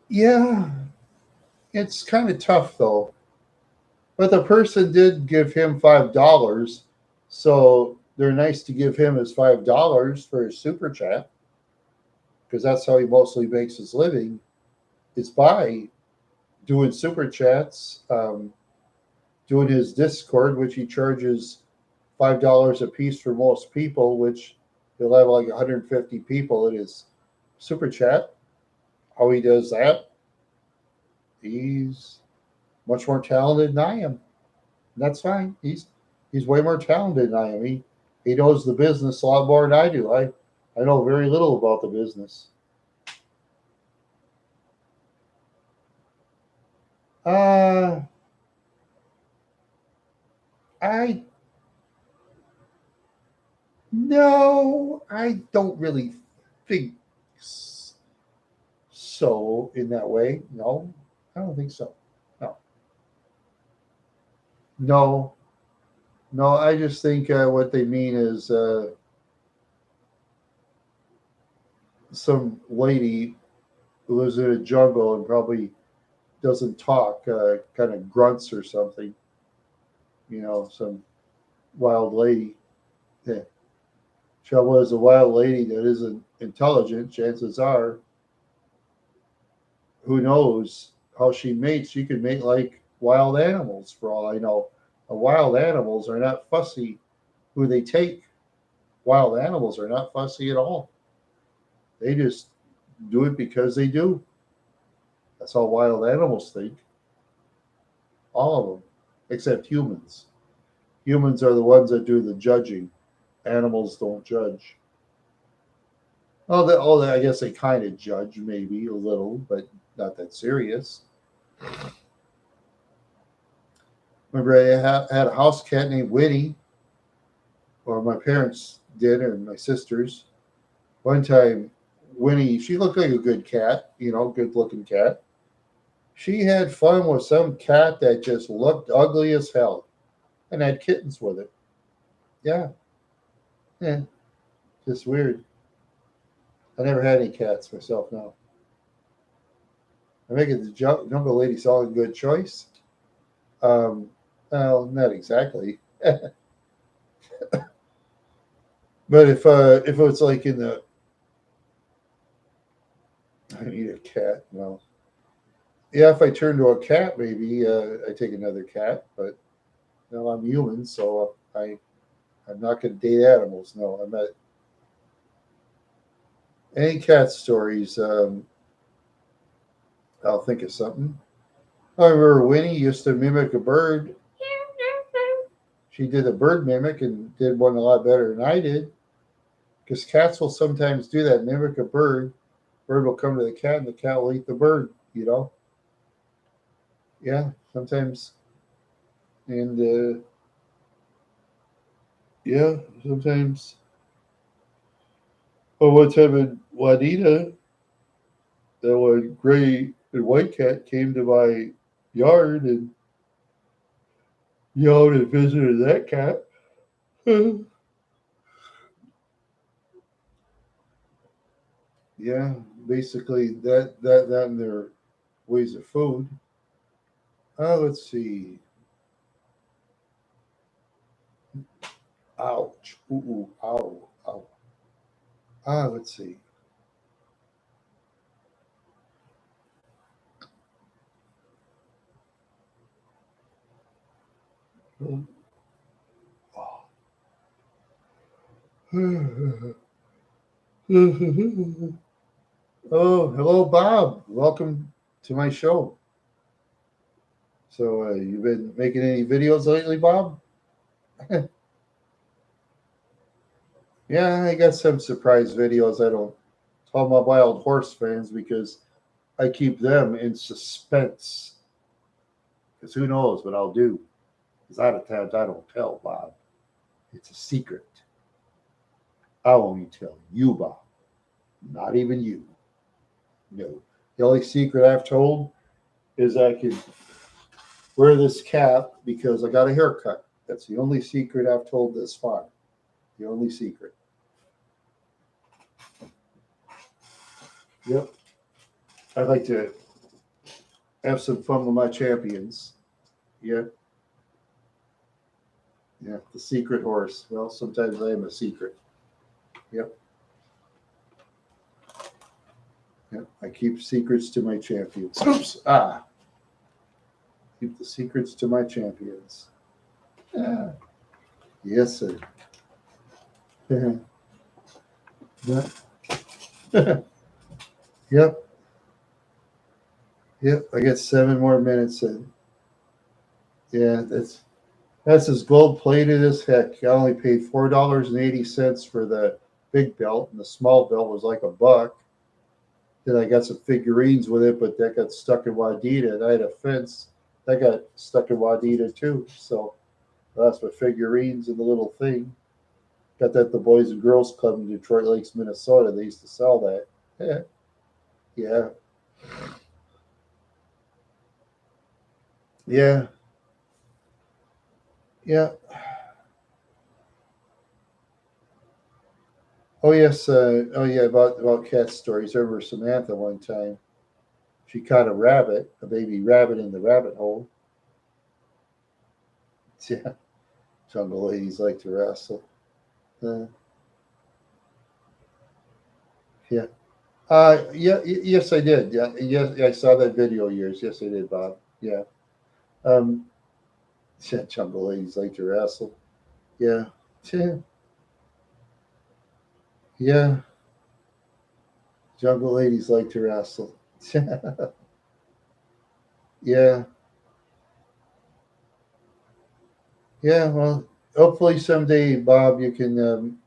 Yeah, it's kind of tough though. But the person did give him $5, so they're nice to give him his $5 for his super chat because that's how he mostly makes his living. Is by doing super chats, doing his Discord, which he charges $5 a piece for most people, which he'll have like 150 people in his super chat. How he does that? He's much more talented than I am. That's fine. He's way more talented than I am. He knows the business a lot more than I do. I know very little about the business. Uh, I no, I don't really think so in that way. No, I don't think so. No, no, no. I just think what they mean is some lady who lives in a jungle and probably doesn't talk, kind of grunts or something. You know, some wild lady. Yeah. Trouble is, a wild lady that isn't intelligent, chances are, who knows how she mates? She could mate like wild animals, for all I know. Wild animals are not fussy who they take. Wild animals are not fussy at all. They just do it because they do. That's how wild animals think. All of them, except humans. Humans are the ones that do the judging. Animals don't judge. I guess they kind of judge, maybe a little, but not that serious. Remember, had a house cat named Winnie, or my parents did, and my sisters. One time, Winnie, she looked like a good cat, good looking cat. She had fun with some cat that just looked ugly as hell and had kittens with it. Yeah, yeah, just weird. I never had any cats myself, no. I make it the jungle lady's all a good choice. Um, well, not exactly. But if it's like in the I need a cat, no. Yeah, if I turn to a cat, maybe I take another cat. But no, I'm human, so I'm not going to date animals. No, I'm not. Any cat stories? I'll think of something. I remember Winnie used to mimic a bird. She did a bird mimic and did one a lot better than I did. Because cats will sometimes do that, mimic a bird. Bird will come to the cat, and the cat will eat the bird. Yeah, sometimes, and yeah, sometimes. Oh, one time in Juanita, that one gray and white cat came to my yard and yelled and visited that cat. Yeah, basically that and their ways of food. Let's see. Ouch. Ooh, ow, ow. Let's see. Oh, hello, Bob. Welcome to my show. So, you been making any videos lately, Bob? Yeah, I got some surprise videos. I don't tell my wild horse fans because I keep them in suspense. Because who knows what I'll do. Because a lot of times I don't tell Bob. It's a secret. I'll only tell you, Bob. Not even you. No. The only secret I've told is I can wear this cap because I got a haircut. That's the only secret I've told this far. The only secret. Yep. I'd like to have some fun with my champions. Yep. Yeah. The secret horse. Well, sometimes I am a secret. Yep. Yep. I keep secrets to my champions. Oops. Keep the secrets to my champions. Yeah. Yes, sir. Yep. Yep. Yep. I got 7 more minutes in. Yeah, that's as gold plated as heck. I only paid $4.80 for the big belt, and the small belt was like $1. Then I got some figurines with it, but that got stuck in Wadita, and I had a fence that got stuck in Wadita too. So that's my figurines and the little thing. Got that at the Boys and Girls Club in Detroit Lakes, Minnesota. They used to sell that. Yeah. Yeah. Yeah. Yeah. Oh yes. Oh yeah. About cat stories. I remember Samantha one time. She caught a rabbit, a baby rabbit, in the rabbit hole. Yeah. Jungle ladies like to wrestle. Uh, yeah. Yeah. Yes, I did. Yeah. Yes, I saw that video of yours. Yes, I did, Bob. Yeah. Um. Yeah, jungle ladies like to wrestle. Yeah. Yeah. Yeah. Jungle ladies like to wrestle. Yeah, yeah. Well, hopefully someday, Bob, you can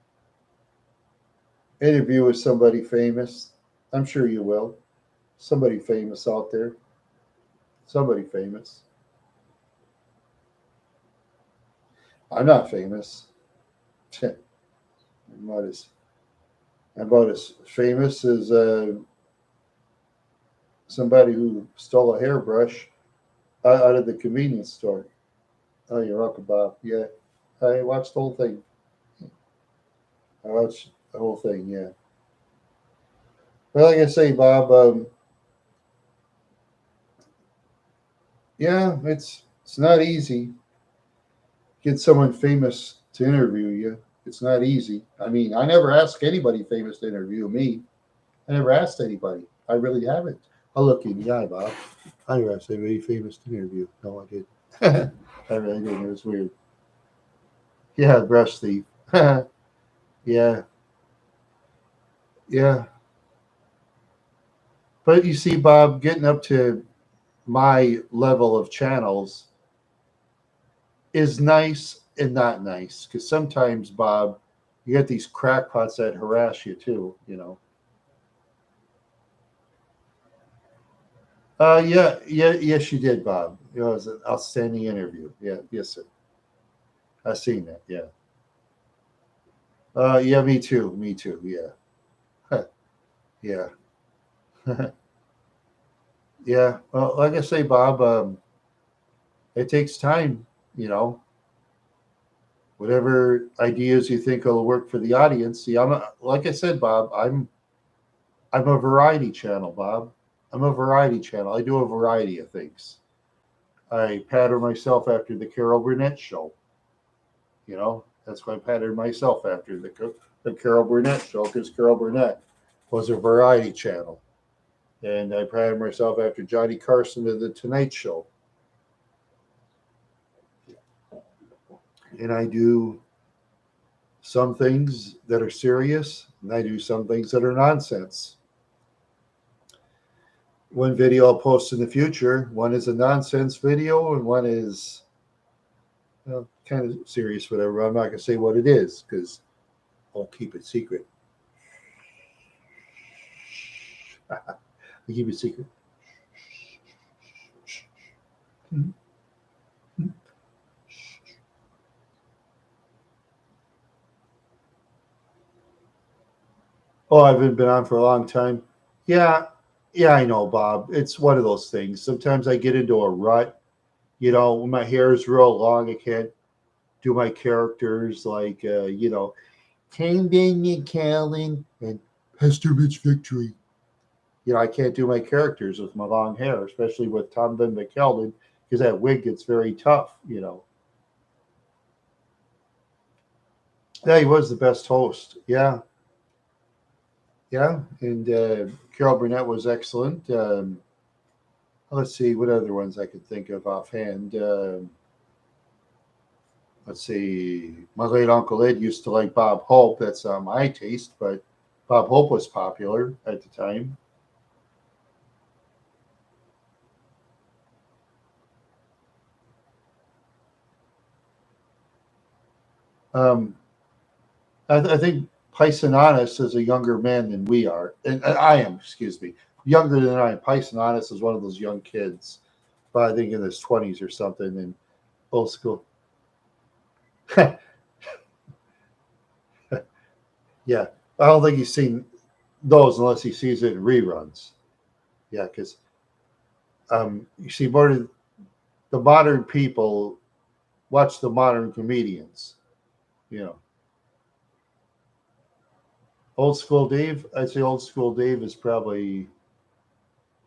interview with somebody famous. I'm sure you will. Somebody famous out there. Somebody famous. I'm not famous. I'm not as I'm about as famous as somebody who stole a hairbrush out of the convenience store. Oh, you're welcome, Bob. Yeah, I watched the whole thing. I watched the whole thing. Yeah. Well, like I say, Bob. Yeah, it's not easy. Get someone famous to interview you. It's not easy. I mean, I never asked anybody famous to interview me. I never asked anybody. I really haven't. I'll look you in the eye, Bob. I never asked anybody famous to interview. No, I did. I really didn't. It was weird. Yeah, brush thief. Yeah, yeah. But you see, Bob, getting up to my level of channels is nice and not nice because sometimes, Bob, you get these crackpots that harass you too. Yeah, yeah, yes, you did, Bob. It was an outstanding interview. Yeah, yes, sir. I seen that. Yeah. Yeah, me too. Me too. Yeah. Yeah. Yeah. Well, like I say, Bob, it takes time. You know, whatever ideas you think will work for the audience. See, like I said, Bob, I'm a variety channel, Bob. I'm a variety channel. I do a variety of things. I pattern myself after the Carol Burnett show. That's why I patterned myself after the Carol Burnett show because Carol Burnett was a variety channel, and I patterned myself after Johnny Carson of the Tonight Show, and I do some things that are serious, and I do some things that are nonsense. One video I'll post in the future, one is a nonsense video, and one is kind of serious, whatever. I'm not going to say what it is because I'll keep it secret. I keep it secret. Oh, I've been on for a long time. Yeah, yeah, I know, Bob. It's one of those things. Sometimes I get into a rut. When my hair is real long, I can't do my characters like, Kane Daniel Callan and Pestovich Victory. I can't do my characters with my long hair, especially with Tom Van McKeldin, because that wig gets very tough. Yeah, he was the best host. Yeah, yeah. And Carol Burnett was excellent. Let's see what other ones I could think of offhand. Let's see. My late Uncle Ed used to like Bob Hope. That's my taste, but Bob Hope was popular at the time. Um, I think Paisonanis is a younger man than we are, and I am. Excuse me, younger than I am. Paisonanis is one of those young kids, but I think in his 20s or something, and old school. Yeah, I don't think he's seen those unless he sees it in reruns. Yeah, because you see, more of the modern people watch the modern comedians. You know, old school Dave. I'd say old school Dave is probably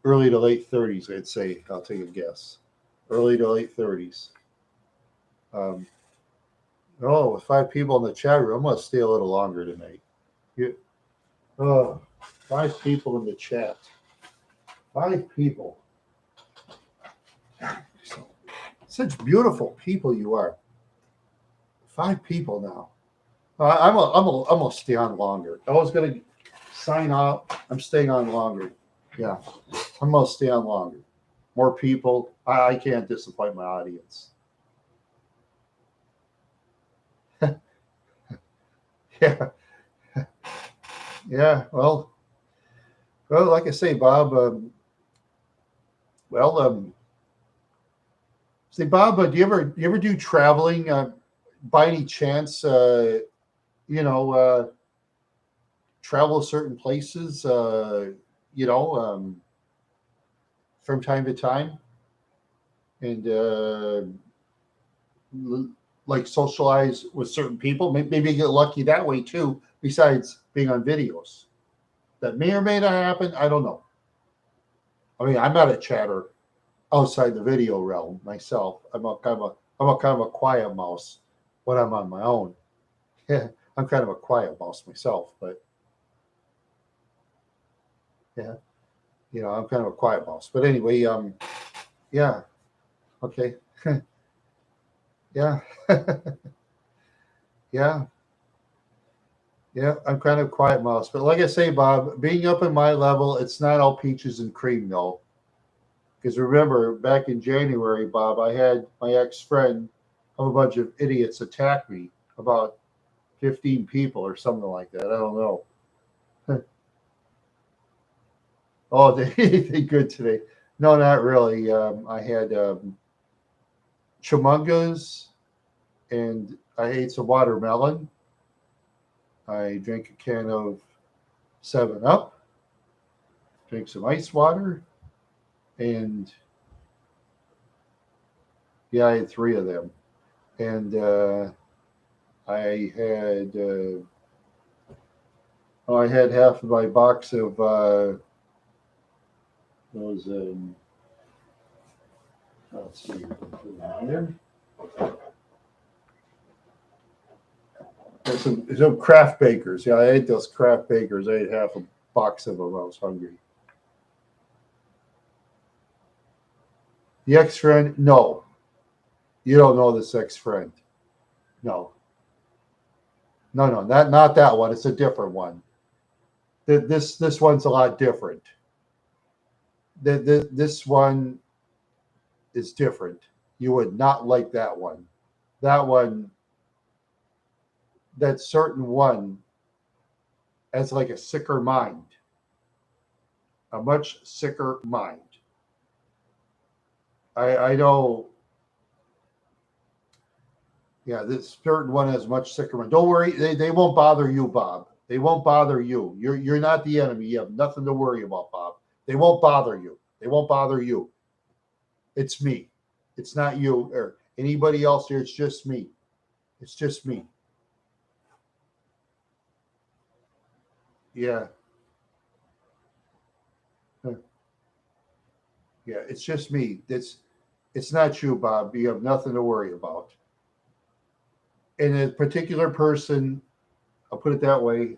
early to late 30s. I'd say. I'll take a guess. Early to late 30s. Um, oh, with 5 people in the chat room, I'm gonna stay a little longer tonight. You, oh, 5 people in the chat. 5 people. Such beautiful people you are. 5 people now. I'm gonna stay on longer. I was gonna sign off. I'm staying on longer. Yeah, I'm gonna stay on longer. More people. I can't disappoint my audience. Yeah, yeah. Well, like I say, Bob. Well, say, Bob, do you ever do traveling? By any chance, you know, travel certain places? You know, from time to time, and like socialize with certain people. Maybe get lucky that way too. Besides being on videos, that may or may not happen. I don't know. I mean, I'm not a chatter outside the video realm myself. I'm a kind of a quiet mouse when I'm on my own. Yeah, I'm kind of a quiet mouse myself, but yeah, I'm kind of a quiet mouse. But anyway, yeah, okay, yeah, yeah, yeah. I'm kind of a quiet mouse, but like I say, Bob, being up in my level, it's not all peaches and cream, though. Because remember, back in January, Bob, I had my ex-friend of a bunch of idiots attack me, about 15 people or something like that. I don't know. Oh, they good today. No, not really. I had chamungas, and I ate some watermelon. I drank a can of 7 Up, drank some ice water, and yeah, I had 3 of them. And I had I had half of my box of those. Let's see, there. There's some craft bakers. Yeah, I ate those craft bakers. I ate half a box of them. I was hungry. The ex-friend? No, you don't know this ex-friend. No, no, not that one. It's a different one. This one's a lot different. This one is different. You would not like that one. That one, that certain one, has like a sicker mind, a much sicker mind. I know. Yeah, this certain one has much sicker mind. Don't worry, they won't bother you, Bob. They won't bother you. You're not the enemy. You have nothing to worry about, Bob. They won't bother you. They won't bother you. It's me. It's not you or anybody else here. It's just me. It's just me. Yeah. Yeah, it's just me. It's not you, Bob. You have nothing to worry about. And a particular person, I'll put it that way,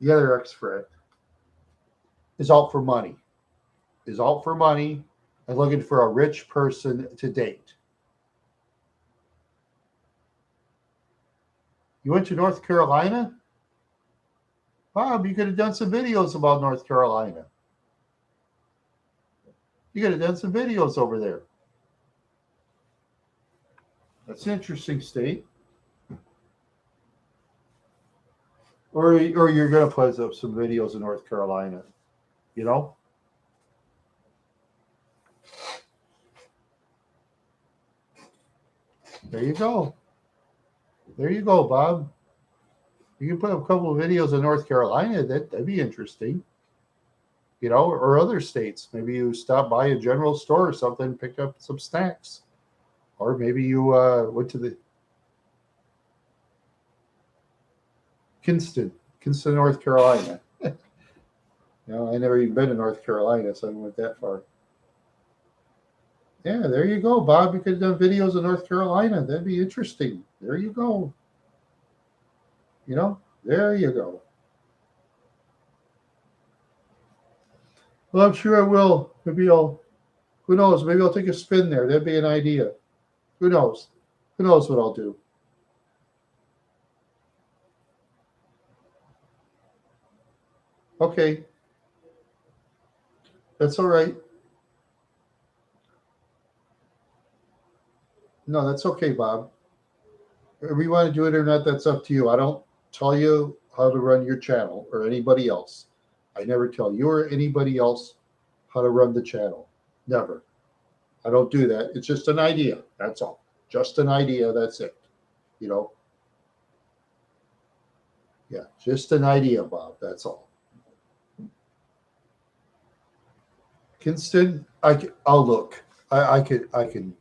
the other ex-friend is out for money. Is out for money and looking for a rich person to date. You went to North Carolina? Bob, you could have done some videos about North Carolina. You could have done some videos over there. That's an interesting state. Or you're going to put up some videos in North Carolina, you know? There you go. There you go, Bob. You can put up a couple of videos in North Carolina. That'd be interesting. You know, or other states. Maybe you stop by a general store or something, pick up some snacks. Or maybe you went to the Kinston, North Carolina. I never even been to North Carolina, so I went that far. Yeah, there you go, Bob. You could have done videos in North Carolina. That'd be interesting. There you go. There you go. Well, I'm sure I will. Who knows? Maybe I'll take a spin there. That'd be an idea. Who knows? Who knows what I'll do? Okay. That's all right. No, that's okay, Bob. If you want to do it or not, that's up to you. I don't tell you how to run your channel or anybody else. I never tell you or anybody else how to run the channel. Never. I don't do that. It's just an idea. That's all. Just an idea. That's it. You know? Yeah. Just an idea, Bob. That's all. Kinston, I'll look. I can look.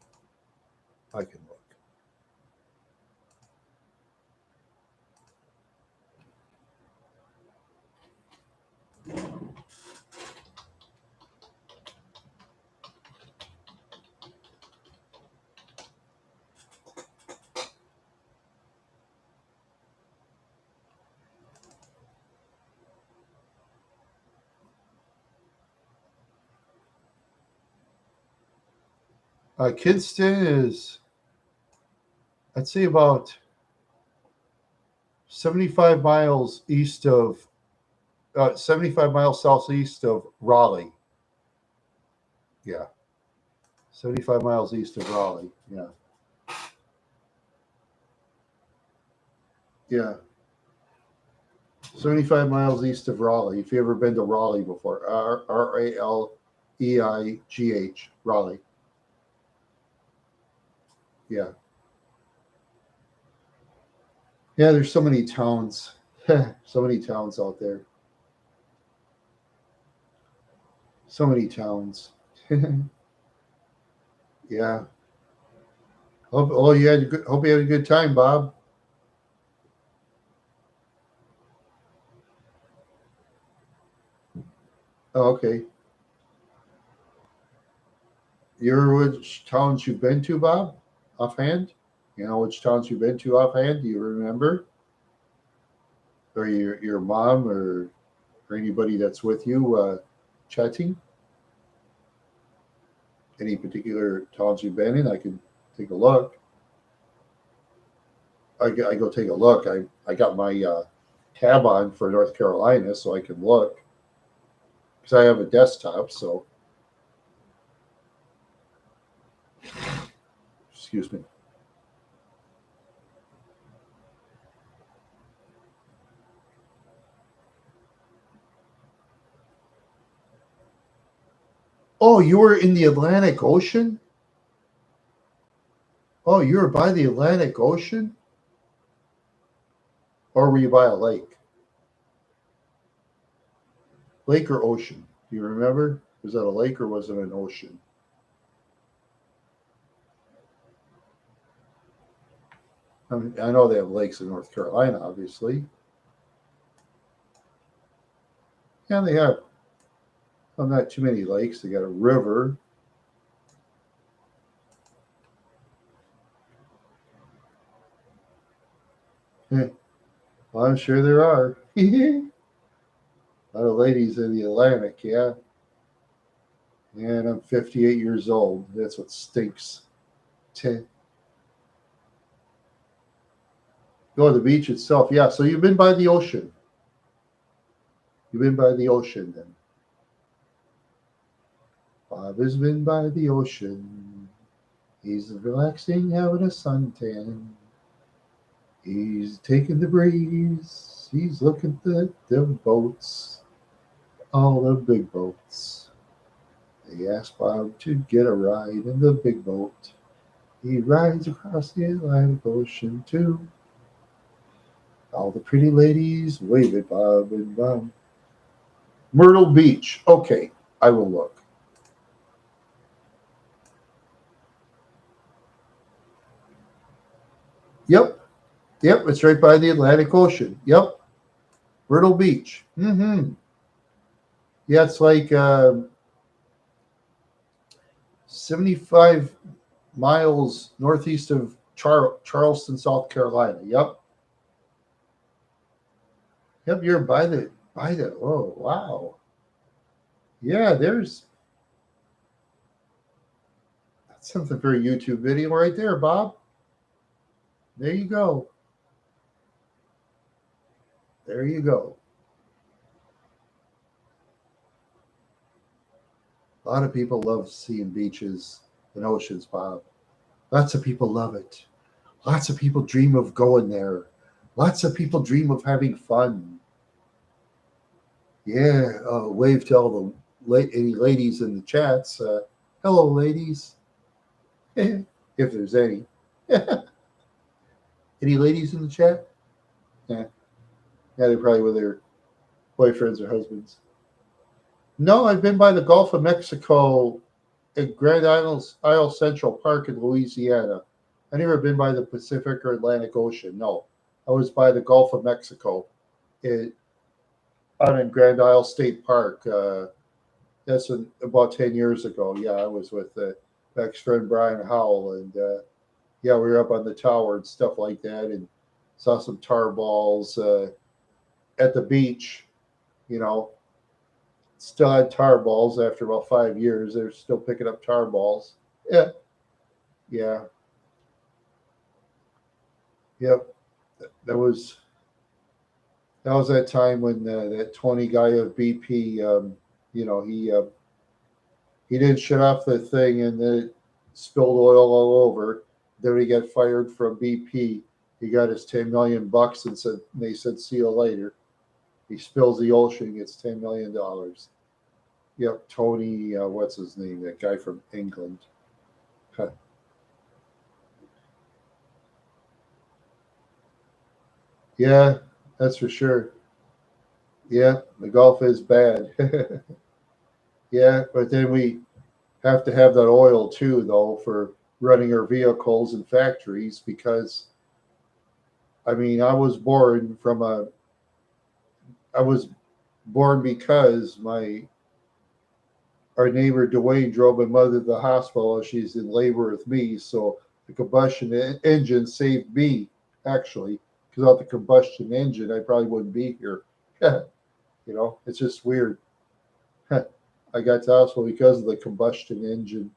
Kinston is, I'd say, about 75 miles east of, 75 miles southeast of Raleigh. Yeah. 75 miles east of Raleigh. Yeah. Yeah. 75 miles east of Raleigh. If you ever been to Raleigh before, Raleigh, Raleigh. Yeah. Yeah, there's so many towns. So many towns out there. So many towns. Yeah. Hope you had a good time, Bob. Oh, okay. Which towns you've been to, Bob? Offhand? You know which towns you've been to offhand? Do you remember? Or your mom or anybody that's with you chatting? Any particular towns you've been in? I can take a look. I go take a look. I got my tab on for North Carolina so I can look because I have a desktop. So, excuse me. Oh, you were in the Atlantic Ocean? Oh, you were by the Atlantic Ocean? Or were you by a lake? Lake or ocean? Do you remember? Was that a lake or was it an ocean? I mean, I know they have lakes in North Carolina, obviously. Yeah, they have. Well, not too many lakes. They got a river. Well, I'm sure there are. A lot of ladies in the Atlantic, yeah. And I'm 58 years old. That's what stinks. Go to the beach itself. Yeah, so you've been by the ocean. You've been by the ocean then. Bob has been by the ocean. He's relaxing, having a suntan. He's taking the breeze. He's looking at the boats, all the big boats. They asked Bob to get a ride in the big boat. He rides across the Atlantic Ocean too. All the pretty ladies wave at Bob and Bob. Myrtle Beach. Okay, I will look. Yep, yep, it's right by the Atlantic Ocean. Yep, Myrtle Beach. Mm-hmm. Yeah, it's like 75 miles northeast of Charleston, South Carolina. Yep. Yep, you're by the oh wow. Yeah, that's something for a YouTube video right there, Bob. There you go. There you go. A lot of people love seeing beaches and oceans, Bob. Lots of people love it. Lots of people dream of going there. Lots of people dream of having fun. Yeah, wave to all the any ladies in the chats. Hello, ladies, if there's any. Any ladies in the chat? Yeah, yeah, they're probably with their boyfriends or husbands. No, I've been by the Gulf of Mexico at Isle Central Park in Louisiana. I never been by the Pacific or Atlantic Ocean. No, I was by the Gulf of Mexico, it, out in Grand Isle State Park. That's about 10 years ago. Yeah, I was with my ex friend Brian Howell, and yeah, we were up on the tower and stuff like that, and saw some tar balls at the beach. You know, still had tar balls after about 5 years. They're still picking up tar balls. Yeah, yeah, yep. That was that time when that 20 guy of BP, you know, he didn't shut off the thing and then it spilled oil all over. Then he got fired from BP. He got his 10 million bucks and said they said see you later. He spills the ocean, gets $10 million. Yep, Tony, what's his name? That guy from England. Huh. Yeah, that's for sure. Yeah, the Gulf is bad. Yeah, but then we have to have that oil too, though, for running our vehicles and factories. Because I mean, I was born because my our neighbor Dwayne drove my mother to the hospital. She's in labor with me, so the combustion engine saved me actually. Because without the combustion engine, I probably wouldn't be here. You know, it's just weird. I got to the hospital because of the combustion engine.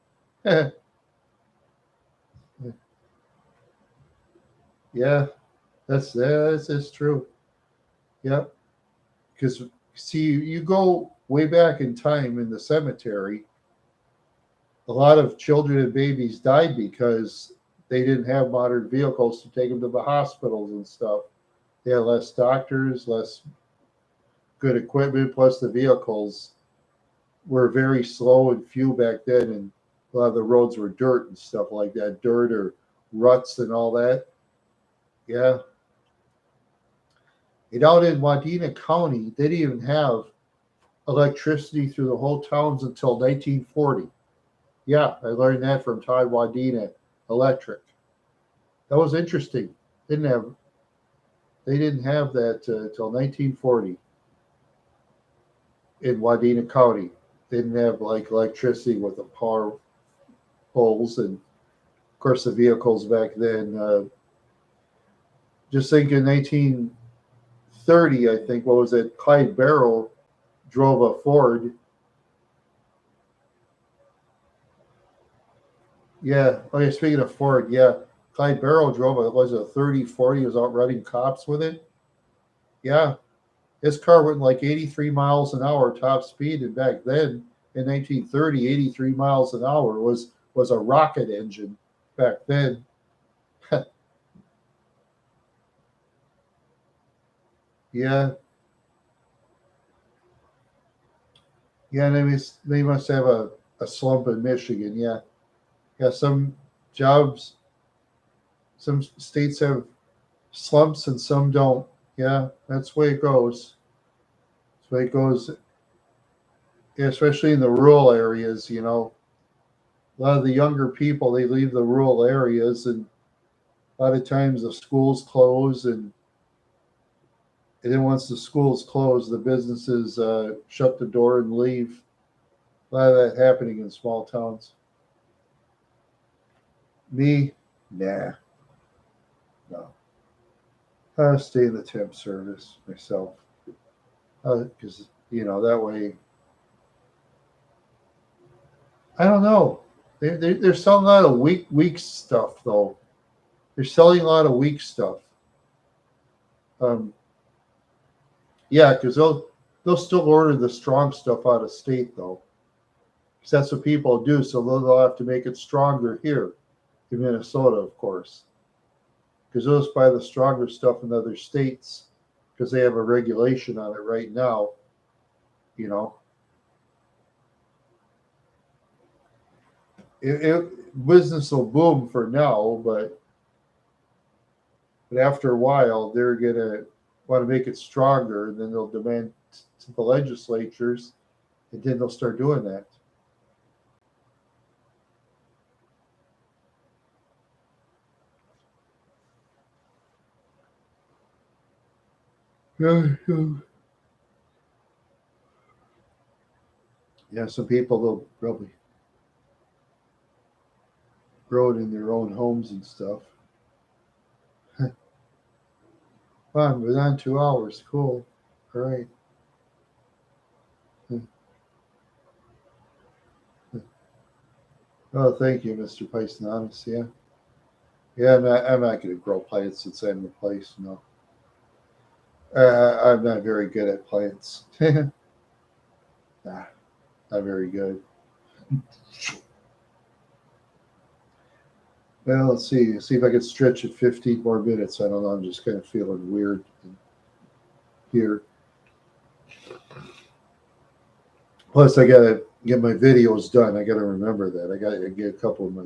Yeah, that's true. Yep. Because see, you go way back in time in the cemetery, a lot of children and babies died because they didn't have modern vehicles to take them to the hospitals and stuff. They had less doctors, less good equipment, plus the vehicles were very slow and few back then, and a lot of the roads were dirt and stuff like that, dirt or ruts and all that. Yeah. And out in Wadena County, they didn't even have electricity through the whole towns until 1940. Yeah, I learned that from Todd Wadena Electric. That was interesting. Didn't have they didn't have that until 1940 in Wadena County. They didn't have like electricity with the power poles, and of course the vehicles back then. Just think in 1930, I think what was it? Clyde Barrow drove a Ford. Yeah. Okay. Speaking of Ford, yeah, Clyde Barrow drove a was it a 3040. He was out running cops with it. Yeah, his car went like 83 miles an hour top speed, and back then in 1930, 83 miles an hour was a rocket engine back then. Yeah, yeah. They must have a slump in Michigan. Yeah, yeah. Some jobs, some states have slumps and some don't. Yeah, that's the way it goes. That's the way it goes. Yeah, especially in the rural areas. You know, a lot of the younger people they leave the rural areas, and a lot of times the schools close, and then once the schools close, the businesses shut the door and leave. A lot of that happening in small towns. Me, nah, no. I stay in the temp service myself because that way. I don't know. They're selling a lot of weak stuff though. They're selling a lot of weak stuff. Um, yeah, because they'll still order the strong stuff out of state though. 'Cause that's what people do. So they'll have to make it stronger here in Minnesota, of course, because they'll just buy the stronger stuff in other states because they have a regulation on it right now. You know, business will boom for now, but after a while, they're gonna want to make it stronger, and then they'll demand to the legislatures, and then they'll start doing that. Yeah, yeah. Some people will probably grow it in their own homes and stuff. Fun, we're on 2 hours. Cool. All right. Oh, thank you, Mr. Paisonanis. Yeah. Yeah, I'm not going to grow plants since I'm the place. No. I'm not very good at plants. Nah, not very good. Well, let's see. See if I can stretch it 15 more minutes. I don't know. I'm just kind of feeling weird here. Plus, I got to get my videos done. I got to remember that. I got to get a couple of my.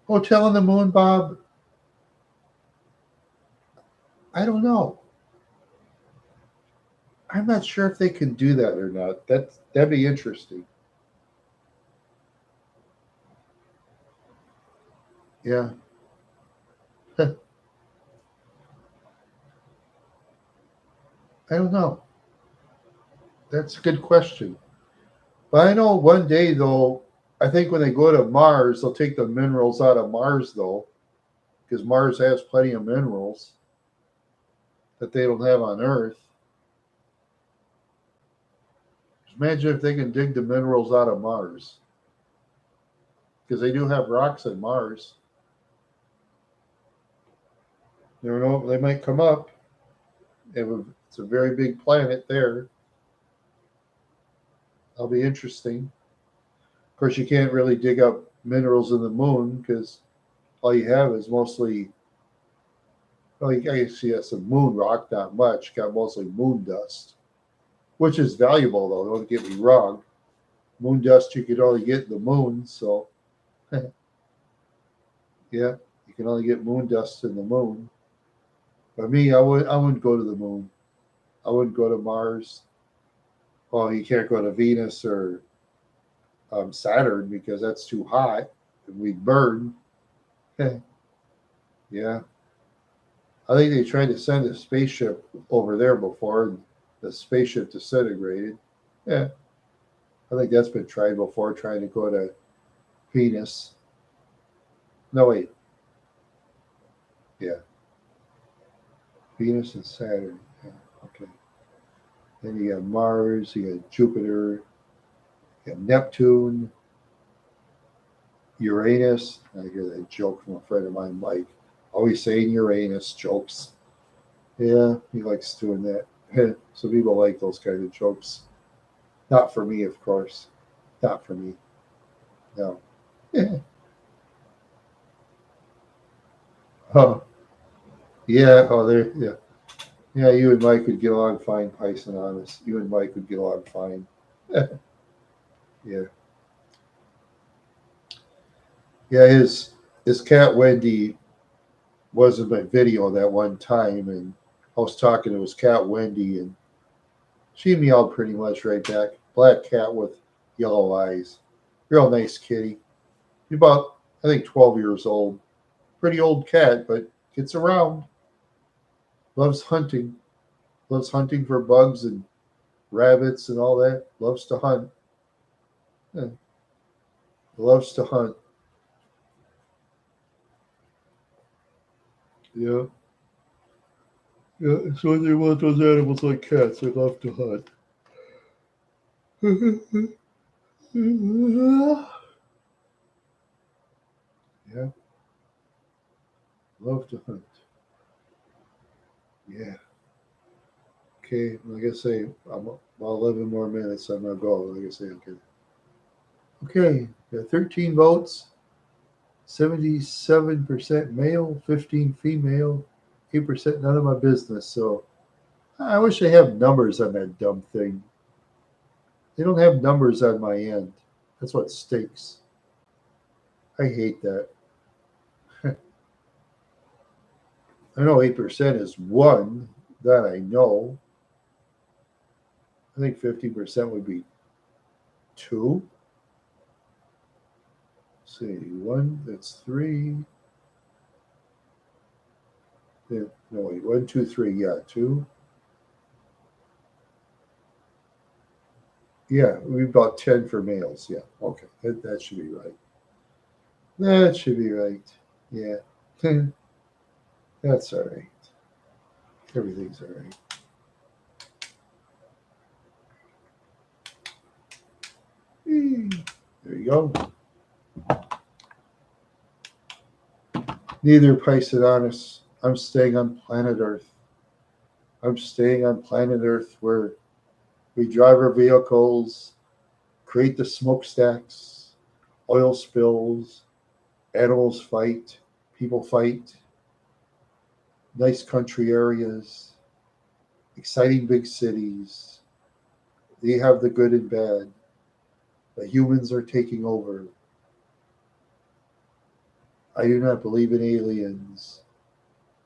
Hotel on the Moon, Bob? I don't know. I'm not sure if they can do that or not. That'd be interesting. Yeah. I don't know. That's a good question. But I know one day though, I think when they go to Mars, they'll take the minerals out of Mars though, because Mars has plenty of minerals that they don't have on Earth. Just imagine if they can dig the minerals out of Mars, because they do have rocks on Mars. You never know, they might come up. It's a very big planet there. That'll be interesting. Of course, you can't really dig up minerals in the moon because all you have is mostly, well, I guess you have some moon rock, not much. You got mostly moon dust, which is valuable, though. Don't get me wrong. Moon dust you could only get in the moon, so yeah, you can only get moon dust in the moon. But me, I wouldn't go to the moon. I wouldn't go to Mars. Well, you can't go to Venus or Saturn because that's too hot and we'd burn. Yeah, I think they tried to send a spaceship over there before, and the spaceship disintegrated. Yeah, I think that's been tried before, trying to go to Venus. No, wait. Yeah, Venus and Saturn. Yeah, okay. Then you got Mars, you got Jupiter, you got Neptune, Uranus. I hear that joke from a friend of mine, Mike. Always saying Uranus jokes. Yeah, he likes doing that. So people like those kind of jokes. Not for me, of course. Not for me. No. Oh, yeah. Oh, there. Yeah. Yeah. You and Mike would get along fine, Python honest. You and Mike would get along fine. Yeah. Yeah. His cat Wendy was in my video that one time, and I was talking to his cat Wendy, and she meowed pretty much right back. Black cat with yellow eyes. Real nice kitty. She's about, I think, 12 years old. Pretty old cat, but gets around. Loves hunting. Loves hunting for bugs and rabbits and all that. Loves to hunt. Yeah, loves to hunt. Yeah. Yeah, it's when they want those animals like cats. They love to hunt. Yeah, love to hunt. Yeah. Okay, like I say, I'm about 11 more minutes on my goal. Like I say, okay, got 13 votes, 77% male, 15 female, 8% none of my business. So I wish they have numbers on that dumb thing. They don't have numbers on my end. That's what stinks. I hate that. I know 8% is one, that I know. I think 50% would be two. Let's see, one, that's three. Yeah, no, wait, one, two, three, yeah, two. Yeah, we about 10 for males. Yeah, okay, that should be right. That should be right. Yeah, that's all right. Everything's all right. There you go. Neither Piscedonis. I'm staying on planet Earth. I'm staying on planet Earth where we drive our vehicles, create the smokestacks, oil spills, animals fight, people fight, nice country areas, exciting big cities. They have the good and bad. The humans are taking over. I do not believe in aliens.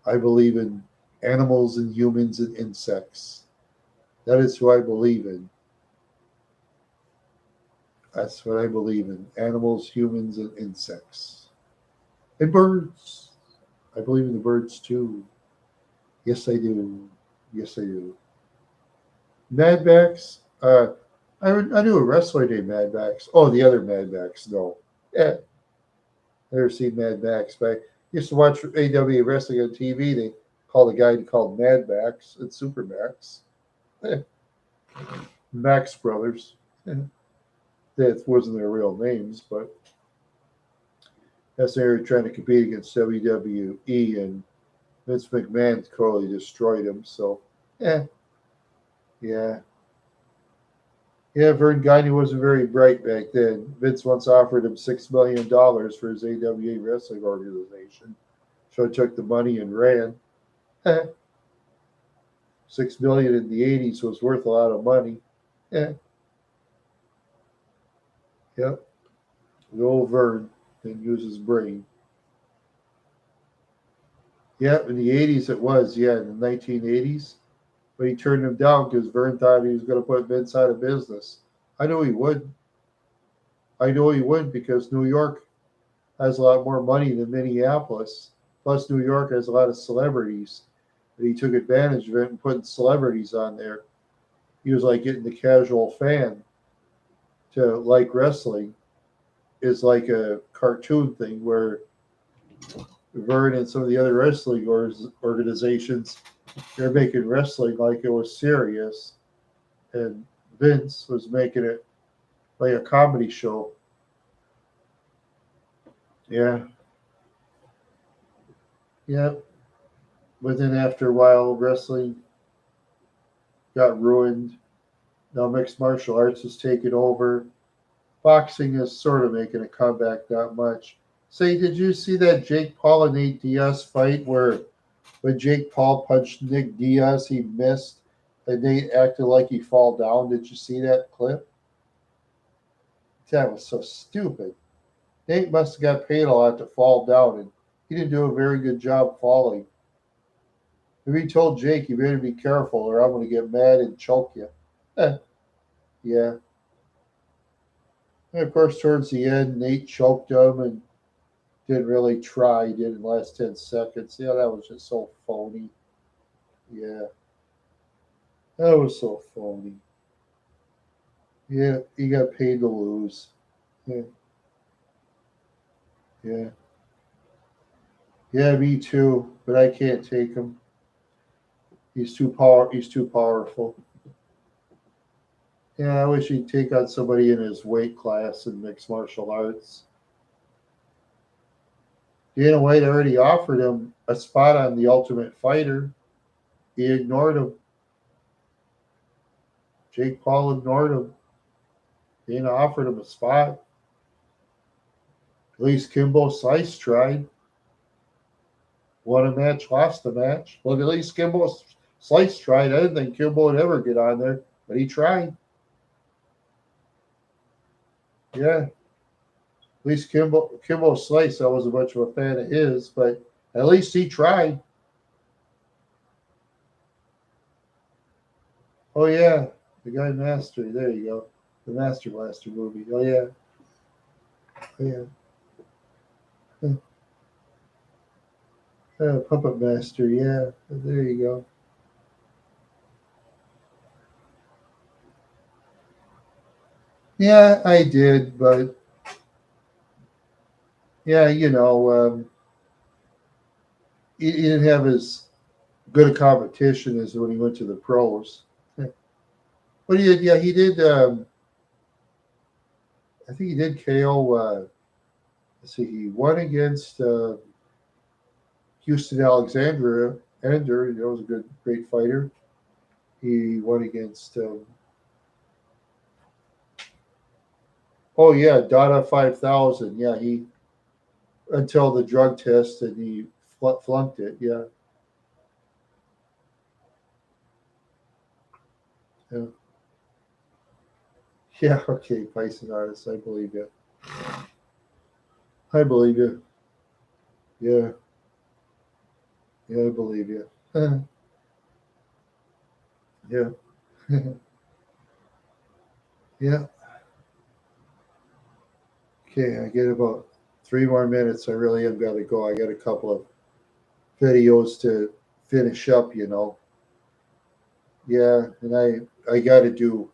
I believe in animals and humans and insects. That is who I believe in. That's what I believe in. Animals, humans, and insects. And birds. I believe in the birds too. Yes, I do. Yes, I do. Mad Max. I knew a wrestler named Mad Max. Oh, the other Mad Max. No. Yeah, never seen Mad Max. But I used to watch AW wrestling on TV. They called a guy called Mad Max and Super Max. Eh, Max Brothers. Eh, that wasn't their real names, but as they were trying to compete against WWE, and Vince McMahon totally destroyed him. So, yeah, yeah. Yeah, Vern Gagne wasn't very bright back then. Vince once offered him $6 million for his AWA wrestling organization. So he took the money and ran. 6 million in the '80s was worth a lot of money. Yeah, yep. The old Vern didn't use his brain. Yeah, in the '80s it was. Yeah, in the 1980s, but he turned him down because Vern thought he was going to put Vince out of business. I know he would. I know he would because New York has a lot more money than Minneapolis. Plus, New York has a lot of celebrities. And he took advantage of it and putting celebrities on there. He was like getting the casual fan to like wrestling is like a cartoon thing where Vern and some of the other wrestling organizations they're making wrestling like it was serious, and Vince was making it like a comedy show. Yeah, yeah. But then after a while, wrestling got ruined. Now mixed martial arts is taking over. Boxing is sort of making a comeback, not much. Say, did you see that Jake Paul and Nate Diaz fight where when Jake Paul punched Nick Diaz, he missed, and Nate acted like he fall down? Did you see that clip? That was so stupid. Nate must have got paid a lot to fall down, and he didn't do a very good job falling. If he told Jake, you better be careful, or I'm going to get mad and choke you. Yeah. And of course, towards the end, Nate choked him and didn't really try. He did in the last 10 seconds. Yeah, that was just so phony. Yeah, that was so phony. Yeah, he got paid to lose. Yeah, yeah, yeah, me too. But I can't take him. He's too power. He's too powerful. Yeah, I wish he'd take on somebody in his weight class in mixed martial arts. Dana White already offered him a spot on the Ultimate Fighter. He ignored him. Jake Paul ignored him. Dana offered him a spot. At least Kimbo Slice tried. Won a match, lost a match. Well, at least Kimbo Slice tried. I didn't think Kimbo would ever get on there, but he tried. Yeah. At least Kimbo Slice, I wasn't much of a fan of his, but at least he tried. Oh yeah, the guy Master. There you go. The Master Blaster movie. Oh yeah. Oh, yeah. Puppet Master. Yeah. There you go. Yeah, I did, but yeah, he didn't have as good a competition as when he went to the pros. But he did, yeah, he did. I think he did KO. Let's see, he won against Houston Alexander. Ender, was a great fighter. He won against. Oh yeah, Dada 5000. Yeah, he until the drug test and he flunked it. Yeah. Yeah. Yeah. Okay, Python artist. I believe you. I believe you. Yeah. Yeah, I believe you. Yeah. Yeah. Okay, I get about 3 more minutes. I really have got to go. I got a couple of videos to finish up. Yeah, and I got to do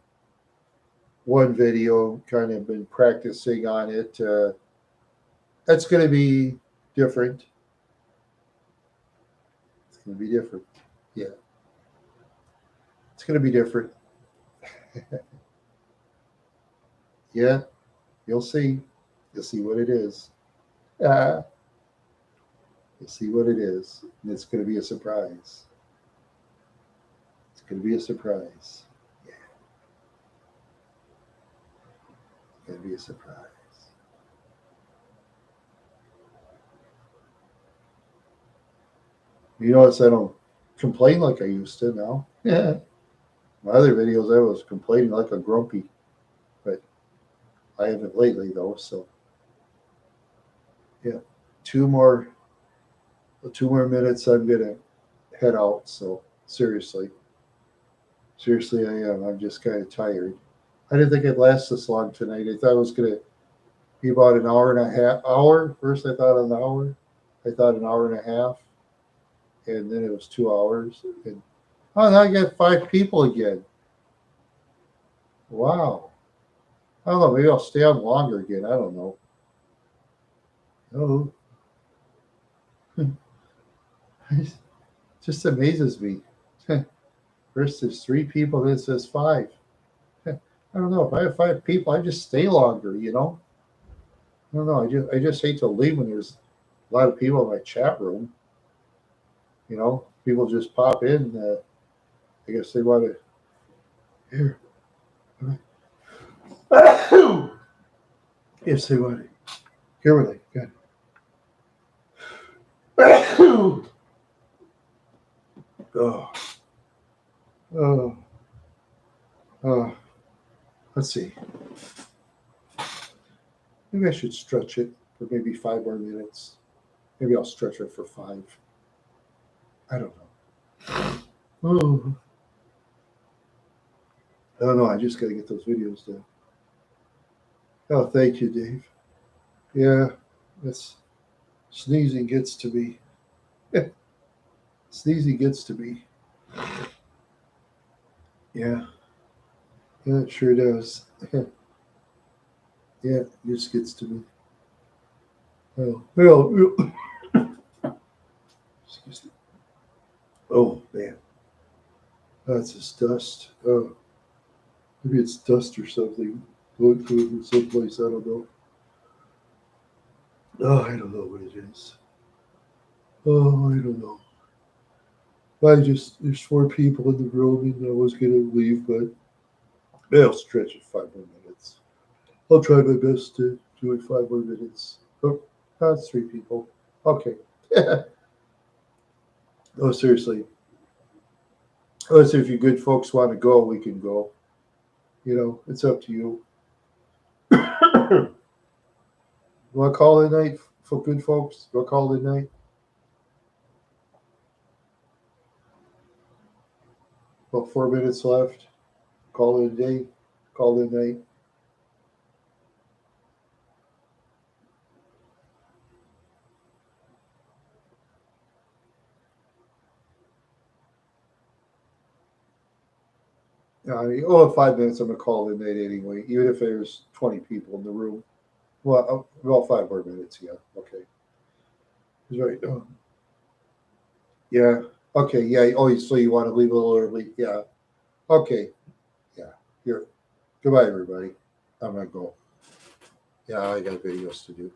one video. Kind of been practicing on it. That's going to be different. It's going to be different. Yeah, it's going to be different. Yeah, you'll see. You'll see what it is. Uh, you'll see what it is. And it's going to be a surprise. It's going to be a surprise. Yeah, it's going to be a surprise. You notice I don't complain like I used to now. Yeah. My other videos, I was complaining like a grumpy, but I haven't lately though. So yeah, two more, 2 more minutes. I'm gonna head out. So seriously, seriously, I am. I'm just kind of tired. I didn't think I'd last this long tonight. I thought it was gonna be about an hour and a half. Hour first, I thought an hour. I thought an hour and a half, and then it was 2 hours. And oh, now I got 5 people again. Wow. I don't know. Maybe I'll stay on longer again. I don't know. Oh, it just amazes me. First, there's 3 people, then it says 5. I don't know. If I have 5 people, I just stay longer. I don't know. I just hate to leave when there's a lot of people in my chat room. People just pop in. I guess they want to hear. Yes, they want to hear what I got. Oh, oh, oh. Let's see. Maybe I should stretch it for maybe 5 more minutes. Maybe I'll stretch it for 5. I don't know. Oh, I don't know. I just got to get those videos done. Oh, thank you, Dave. Yeah, that's sneezing gets to me. Sneezing gets to me. Yeah, yeah, it sure does. Yeah, it just gets to me. Oh, well, excuse me. Oh man, that's just dust. Oh, maybe it's dust or something. Going from someplace I don't know. Oh, I don't know what it is. Oh, I don't know. There's 4 people in the room, and I was gonna leave, but They'll stretch it 5 more minutes. I'll try my best to do it 5 more minutes. Oh, that's 3 people. Okay. Oh, seriously. Listen, if you good folks want to go, we can go. You know, it's up to you. You want to call it a night for good folks? You want to call it a night? About 4 minutes left. Call it a day. Call it a night. Oh, 5 minutes. I'm gonna call it a night anyway, even if there's 20 people in the room. Well, 5 more minutes. Yeah. Okay. He's right. Yeah. Okay. Yeah. Oh, so you want to leave a little early? Yeah. Okay. Yeah. Here. Goodbye, everybody. I'm gonna go. Yeah, I got videos to do.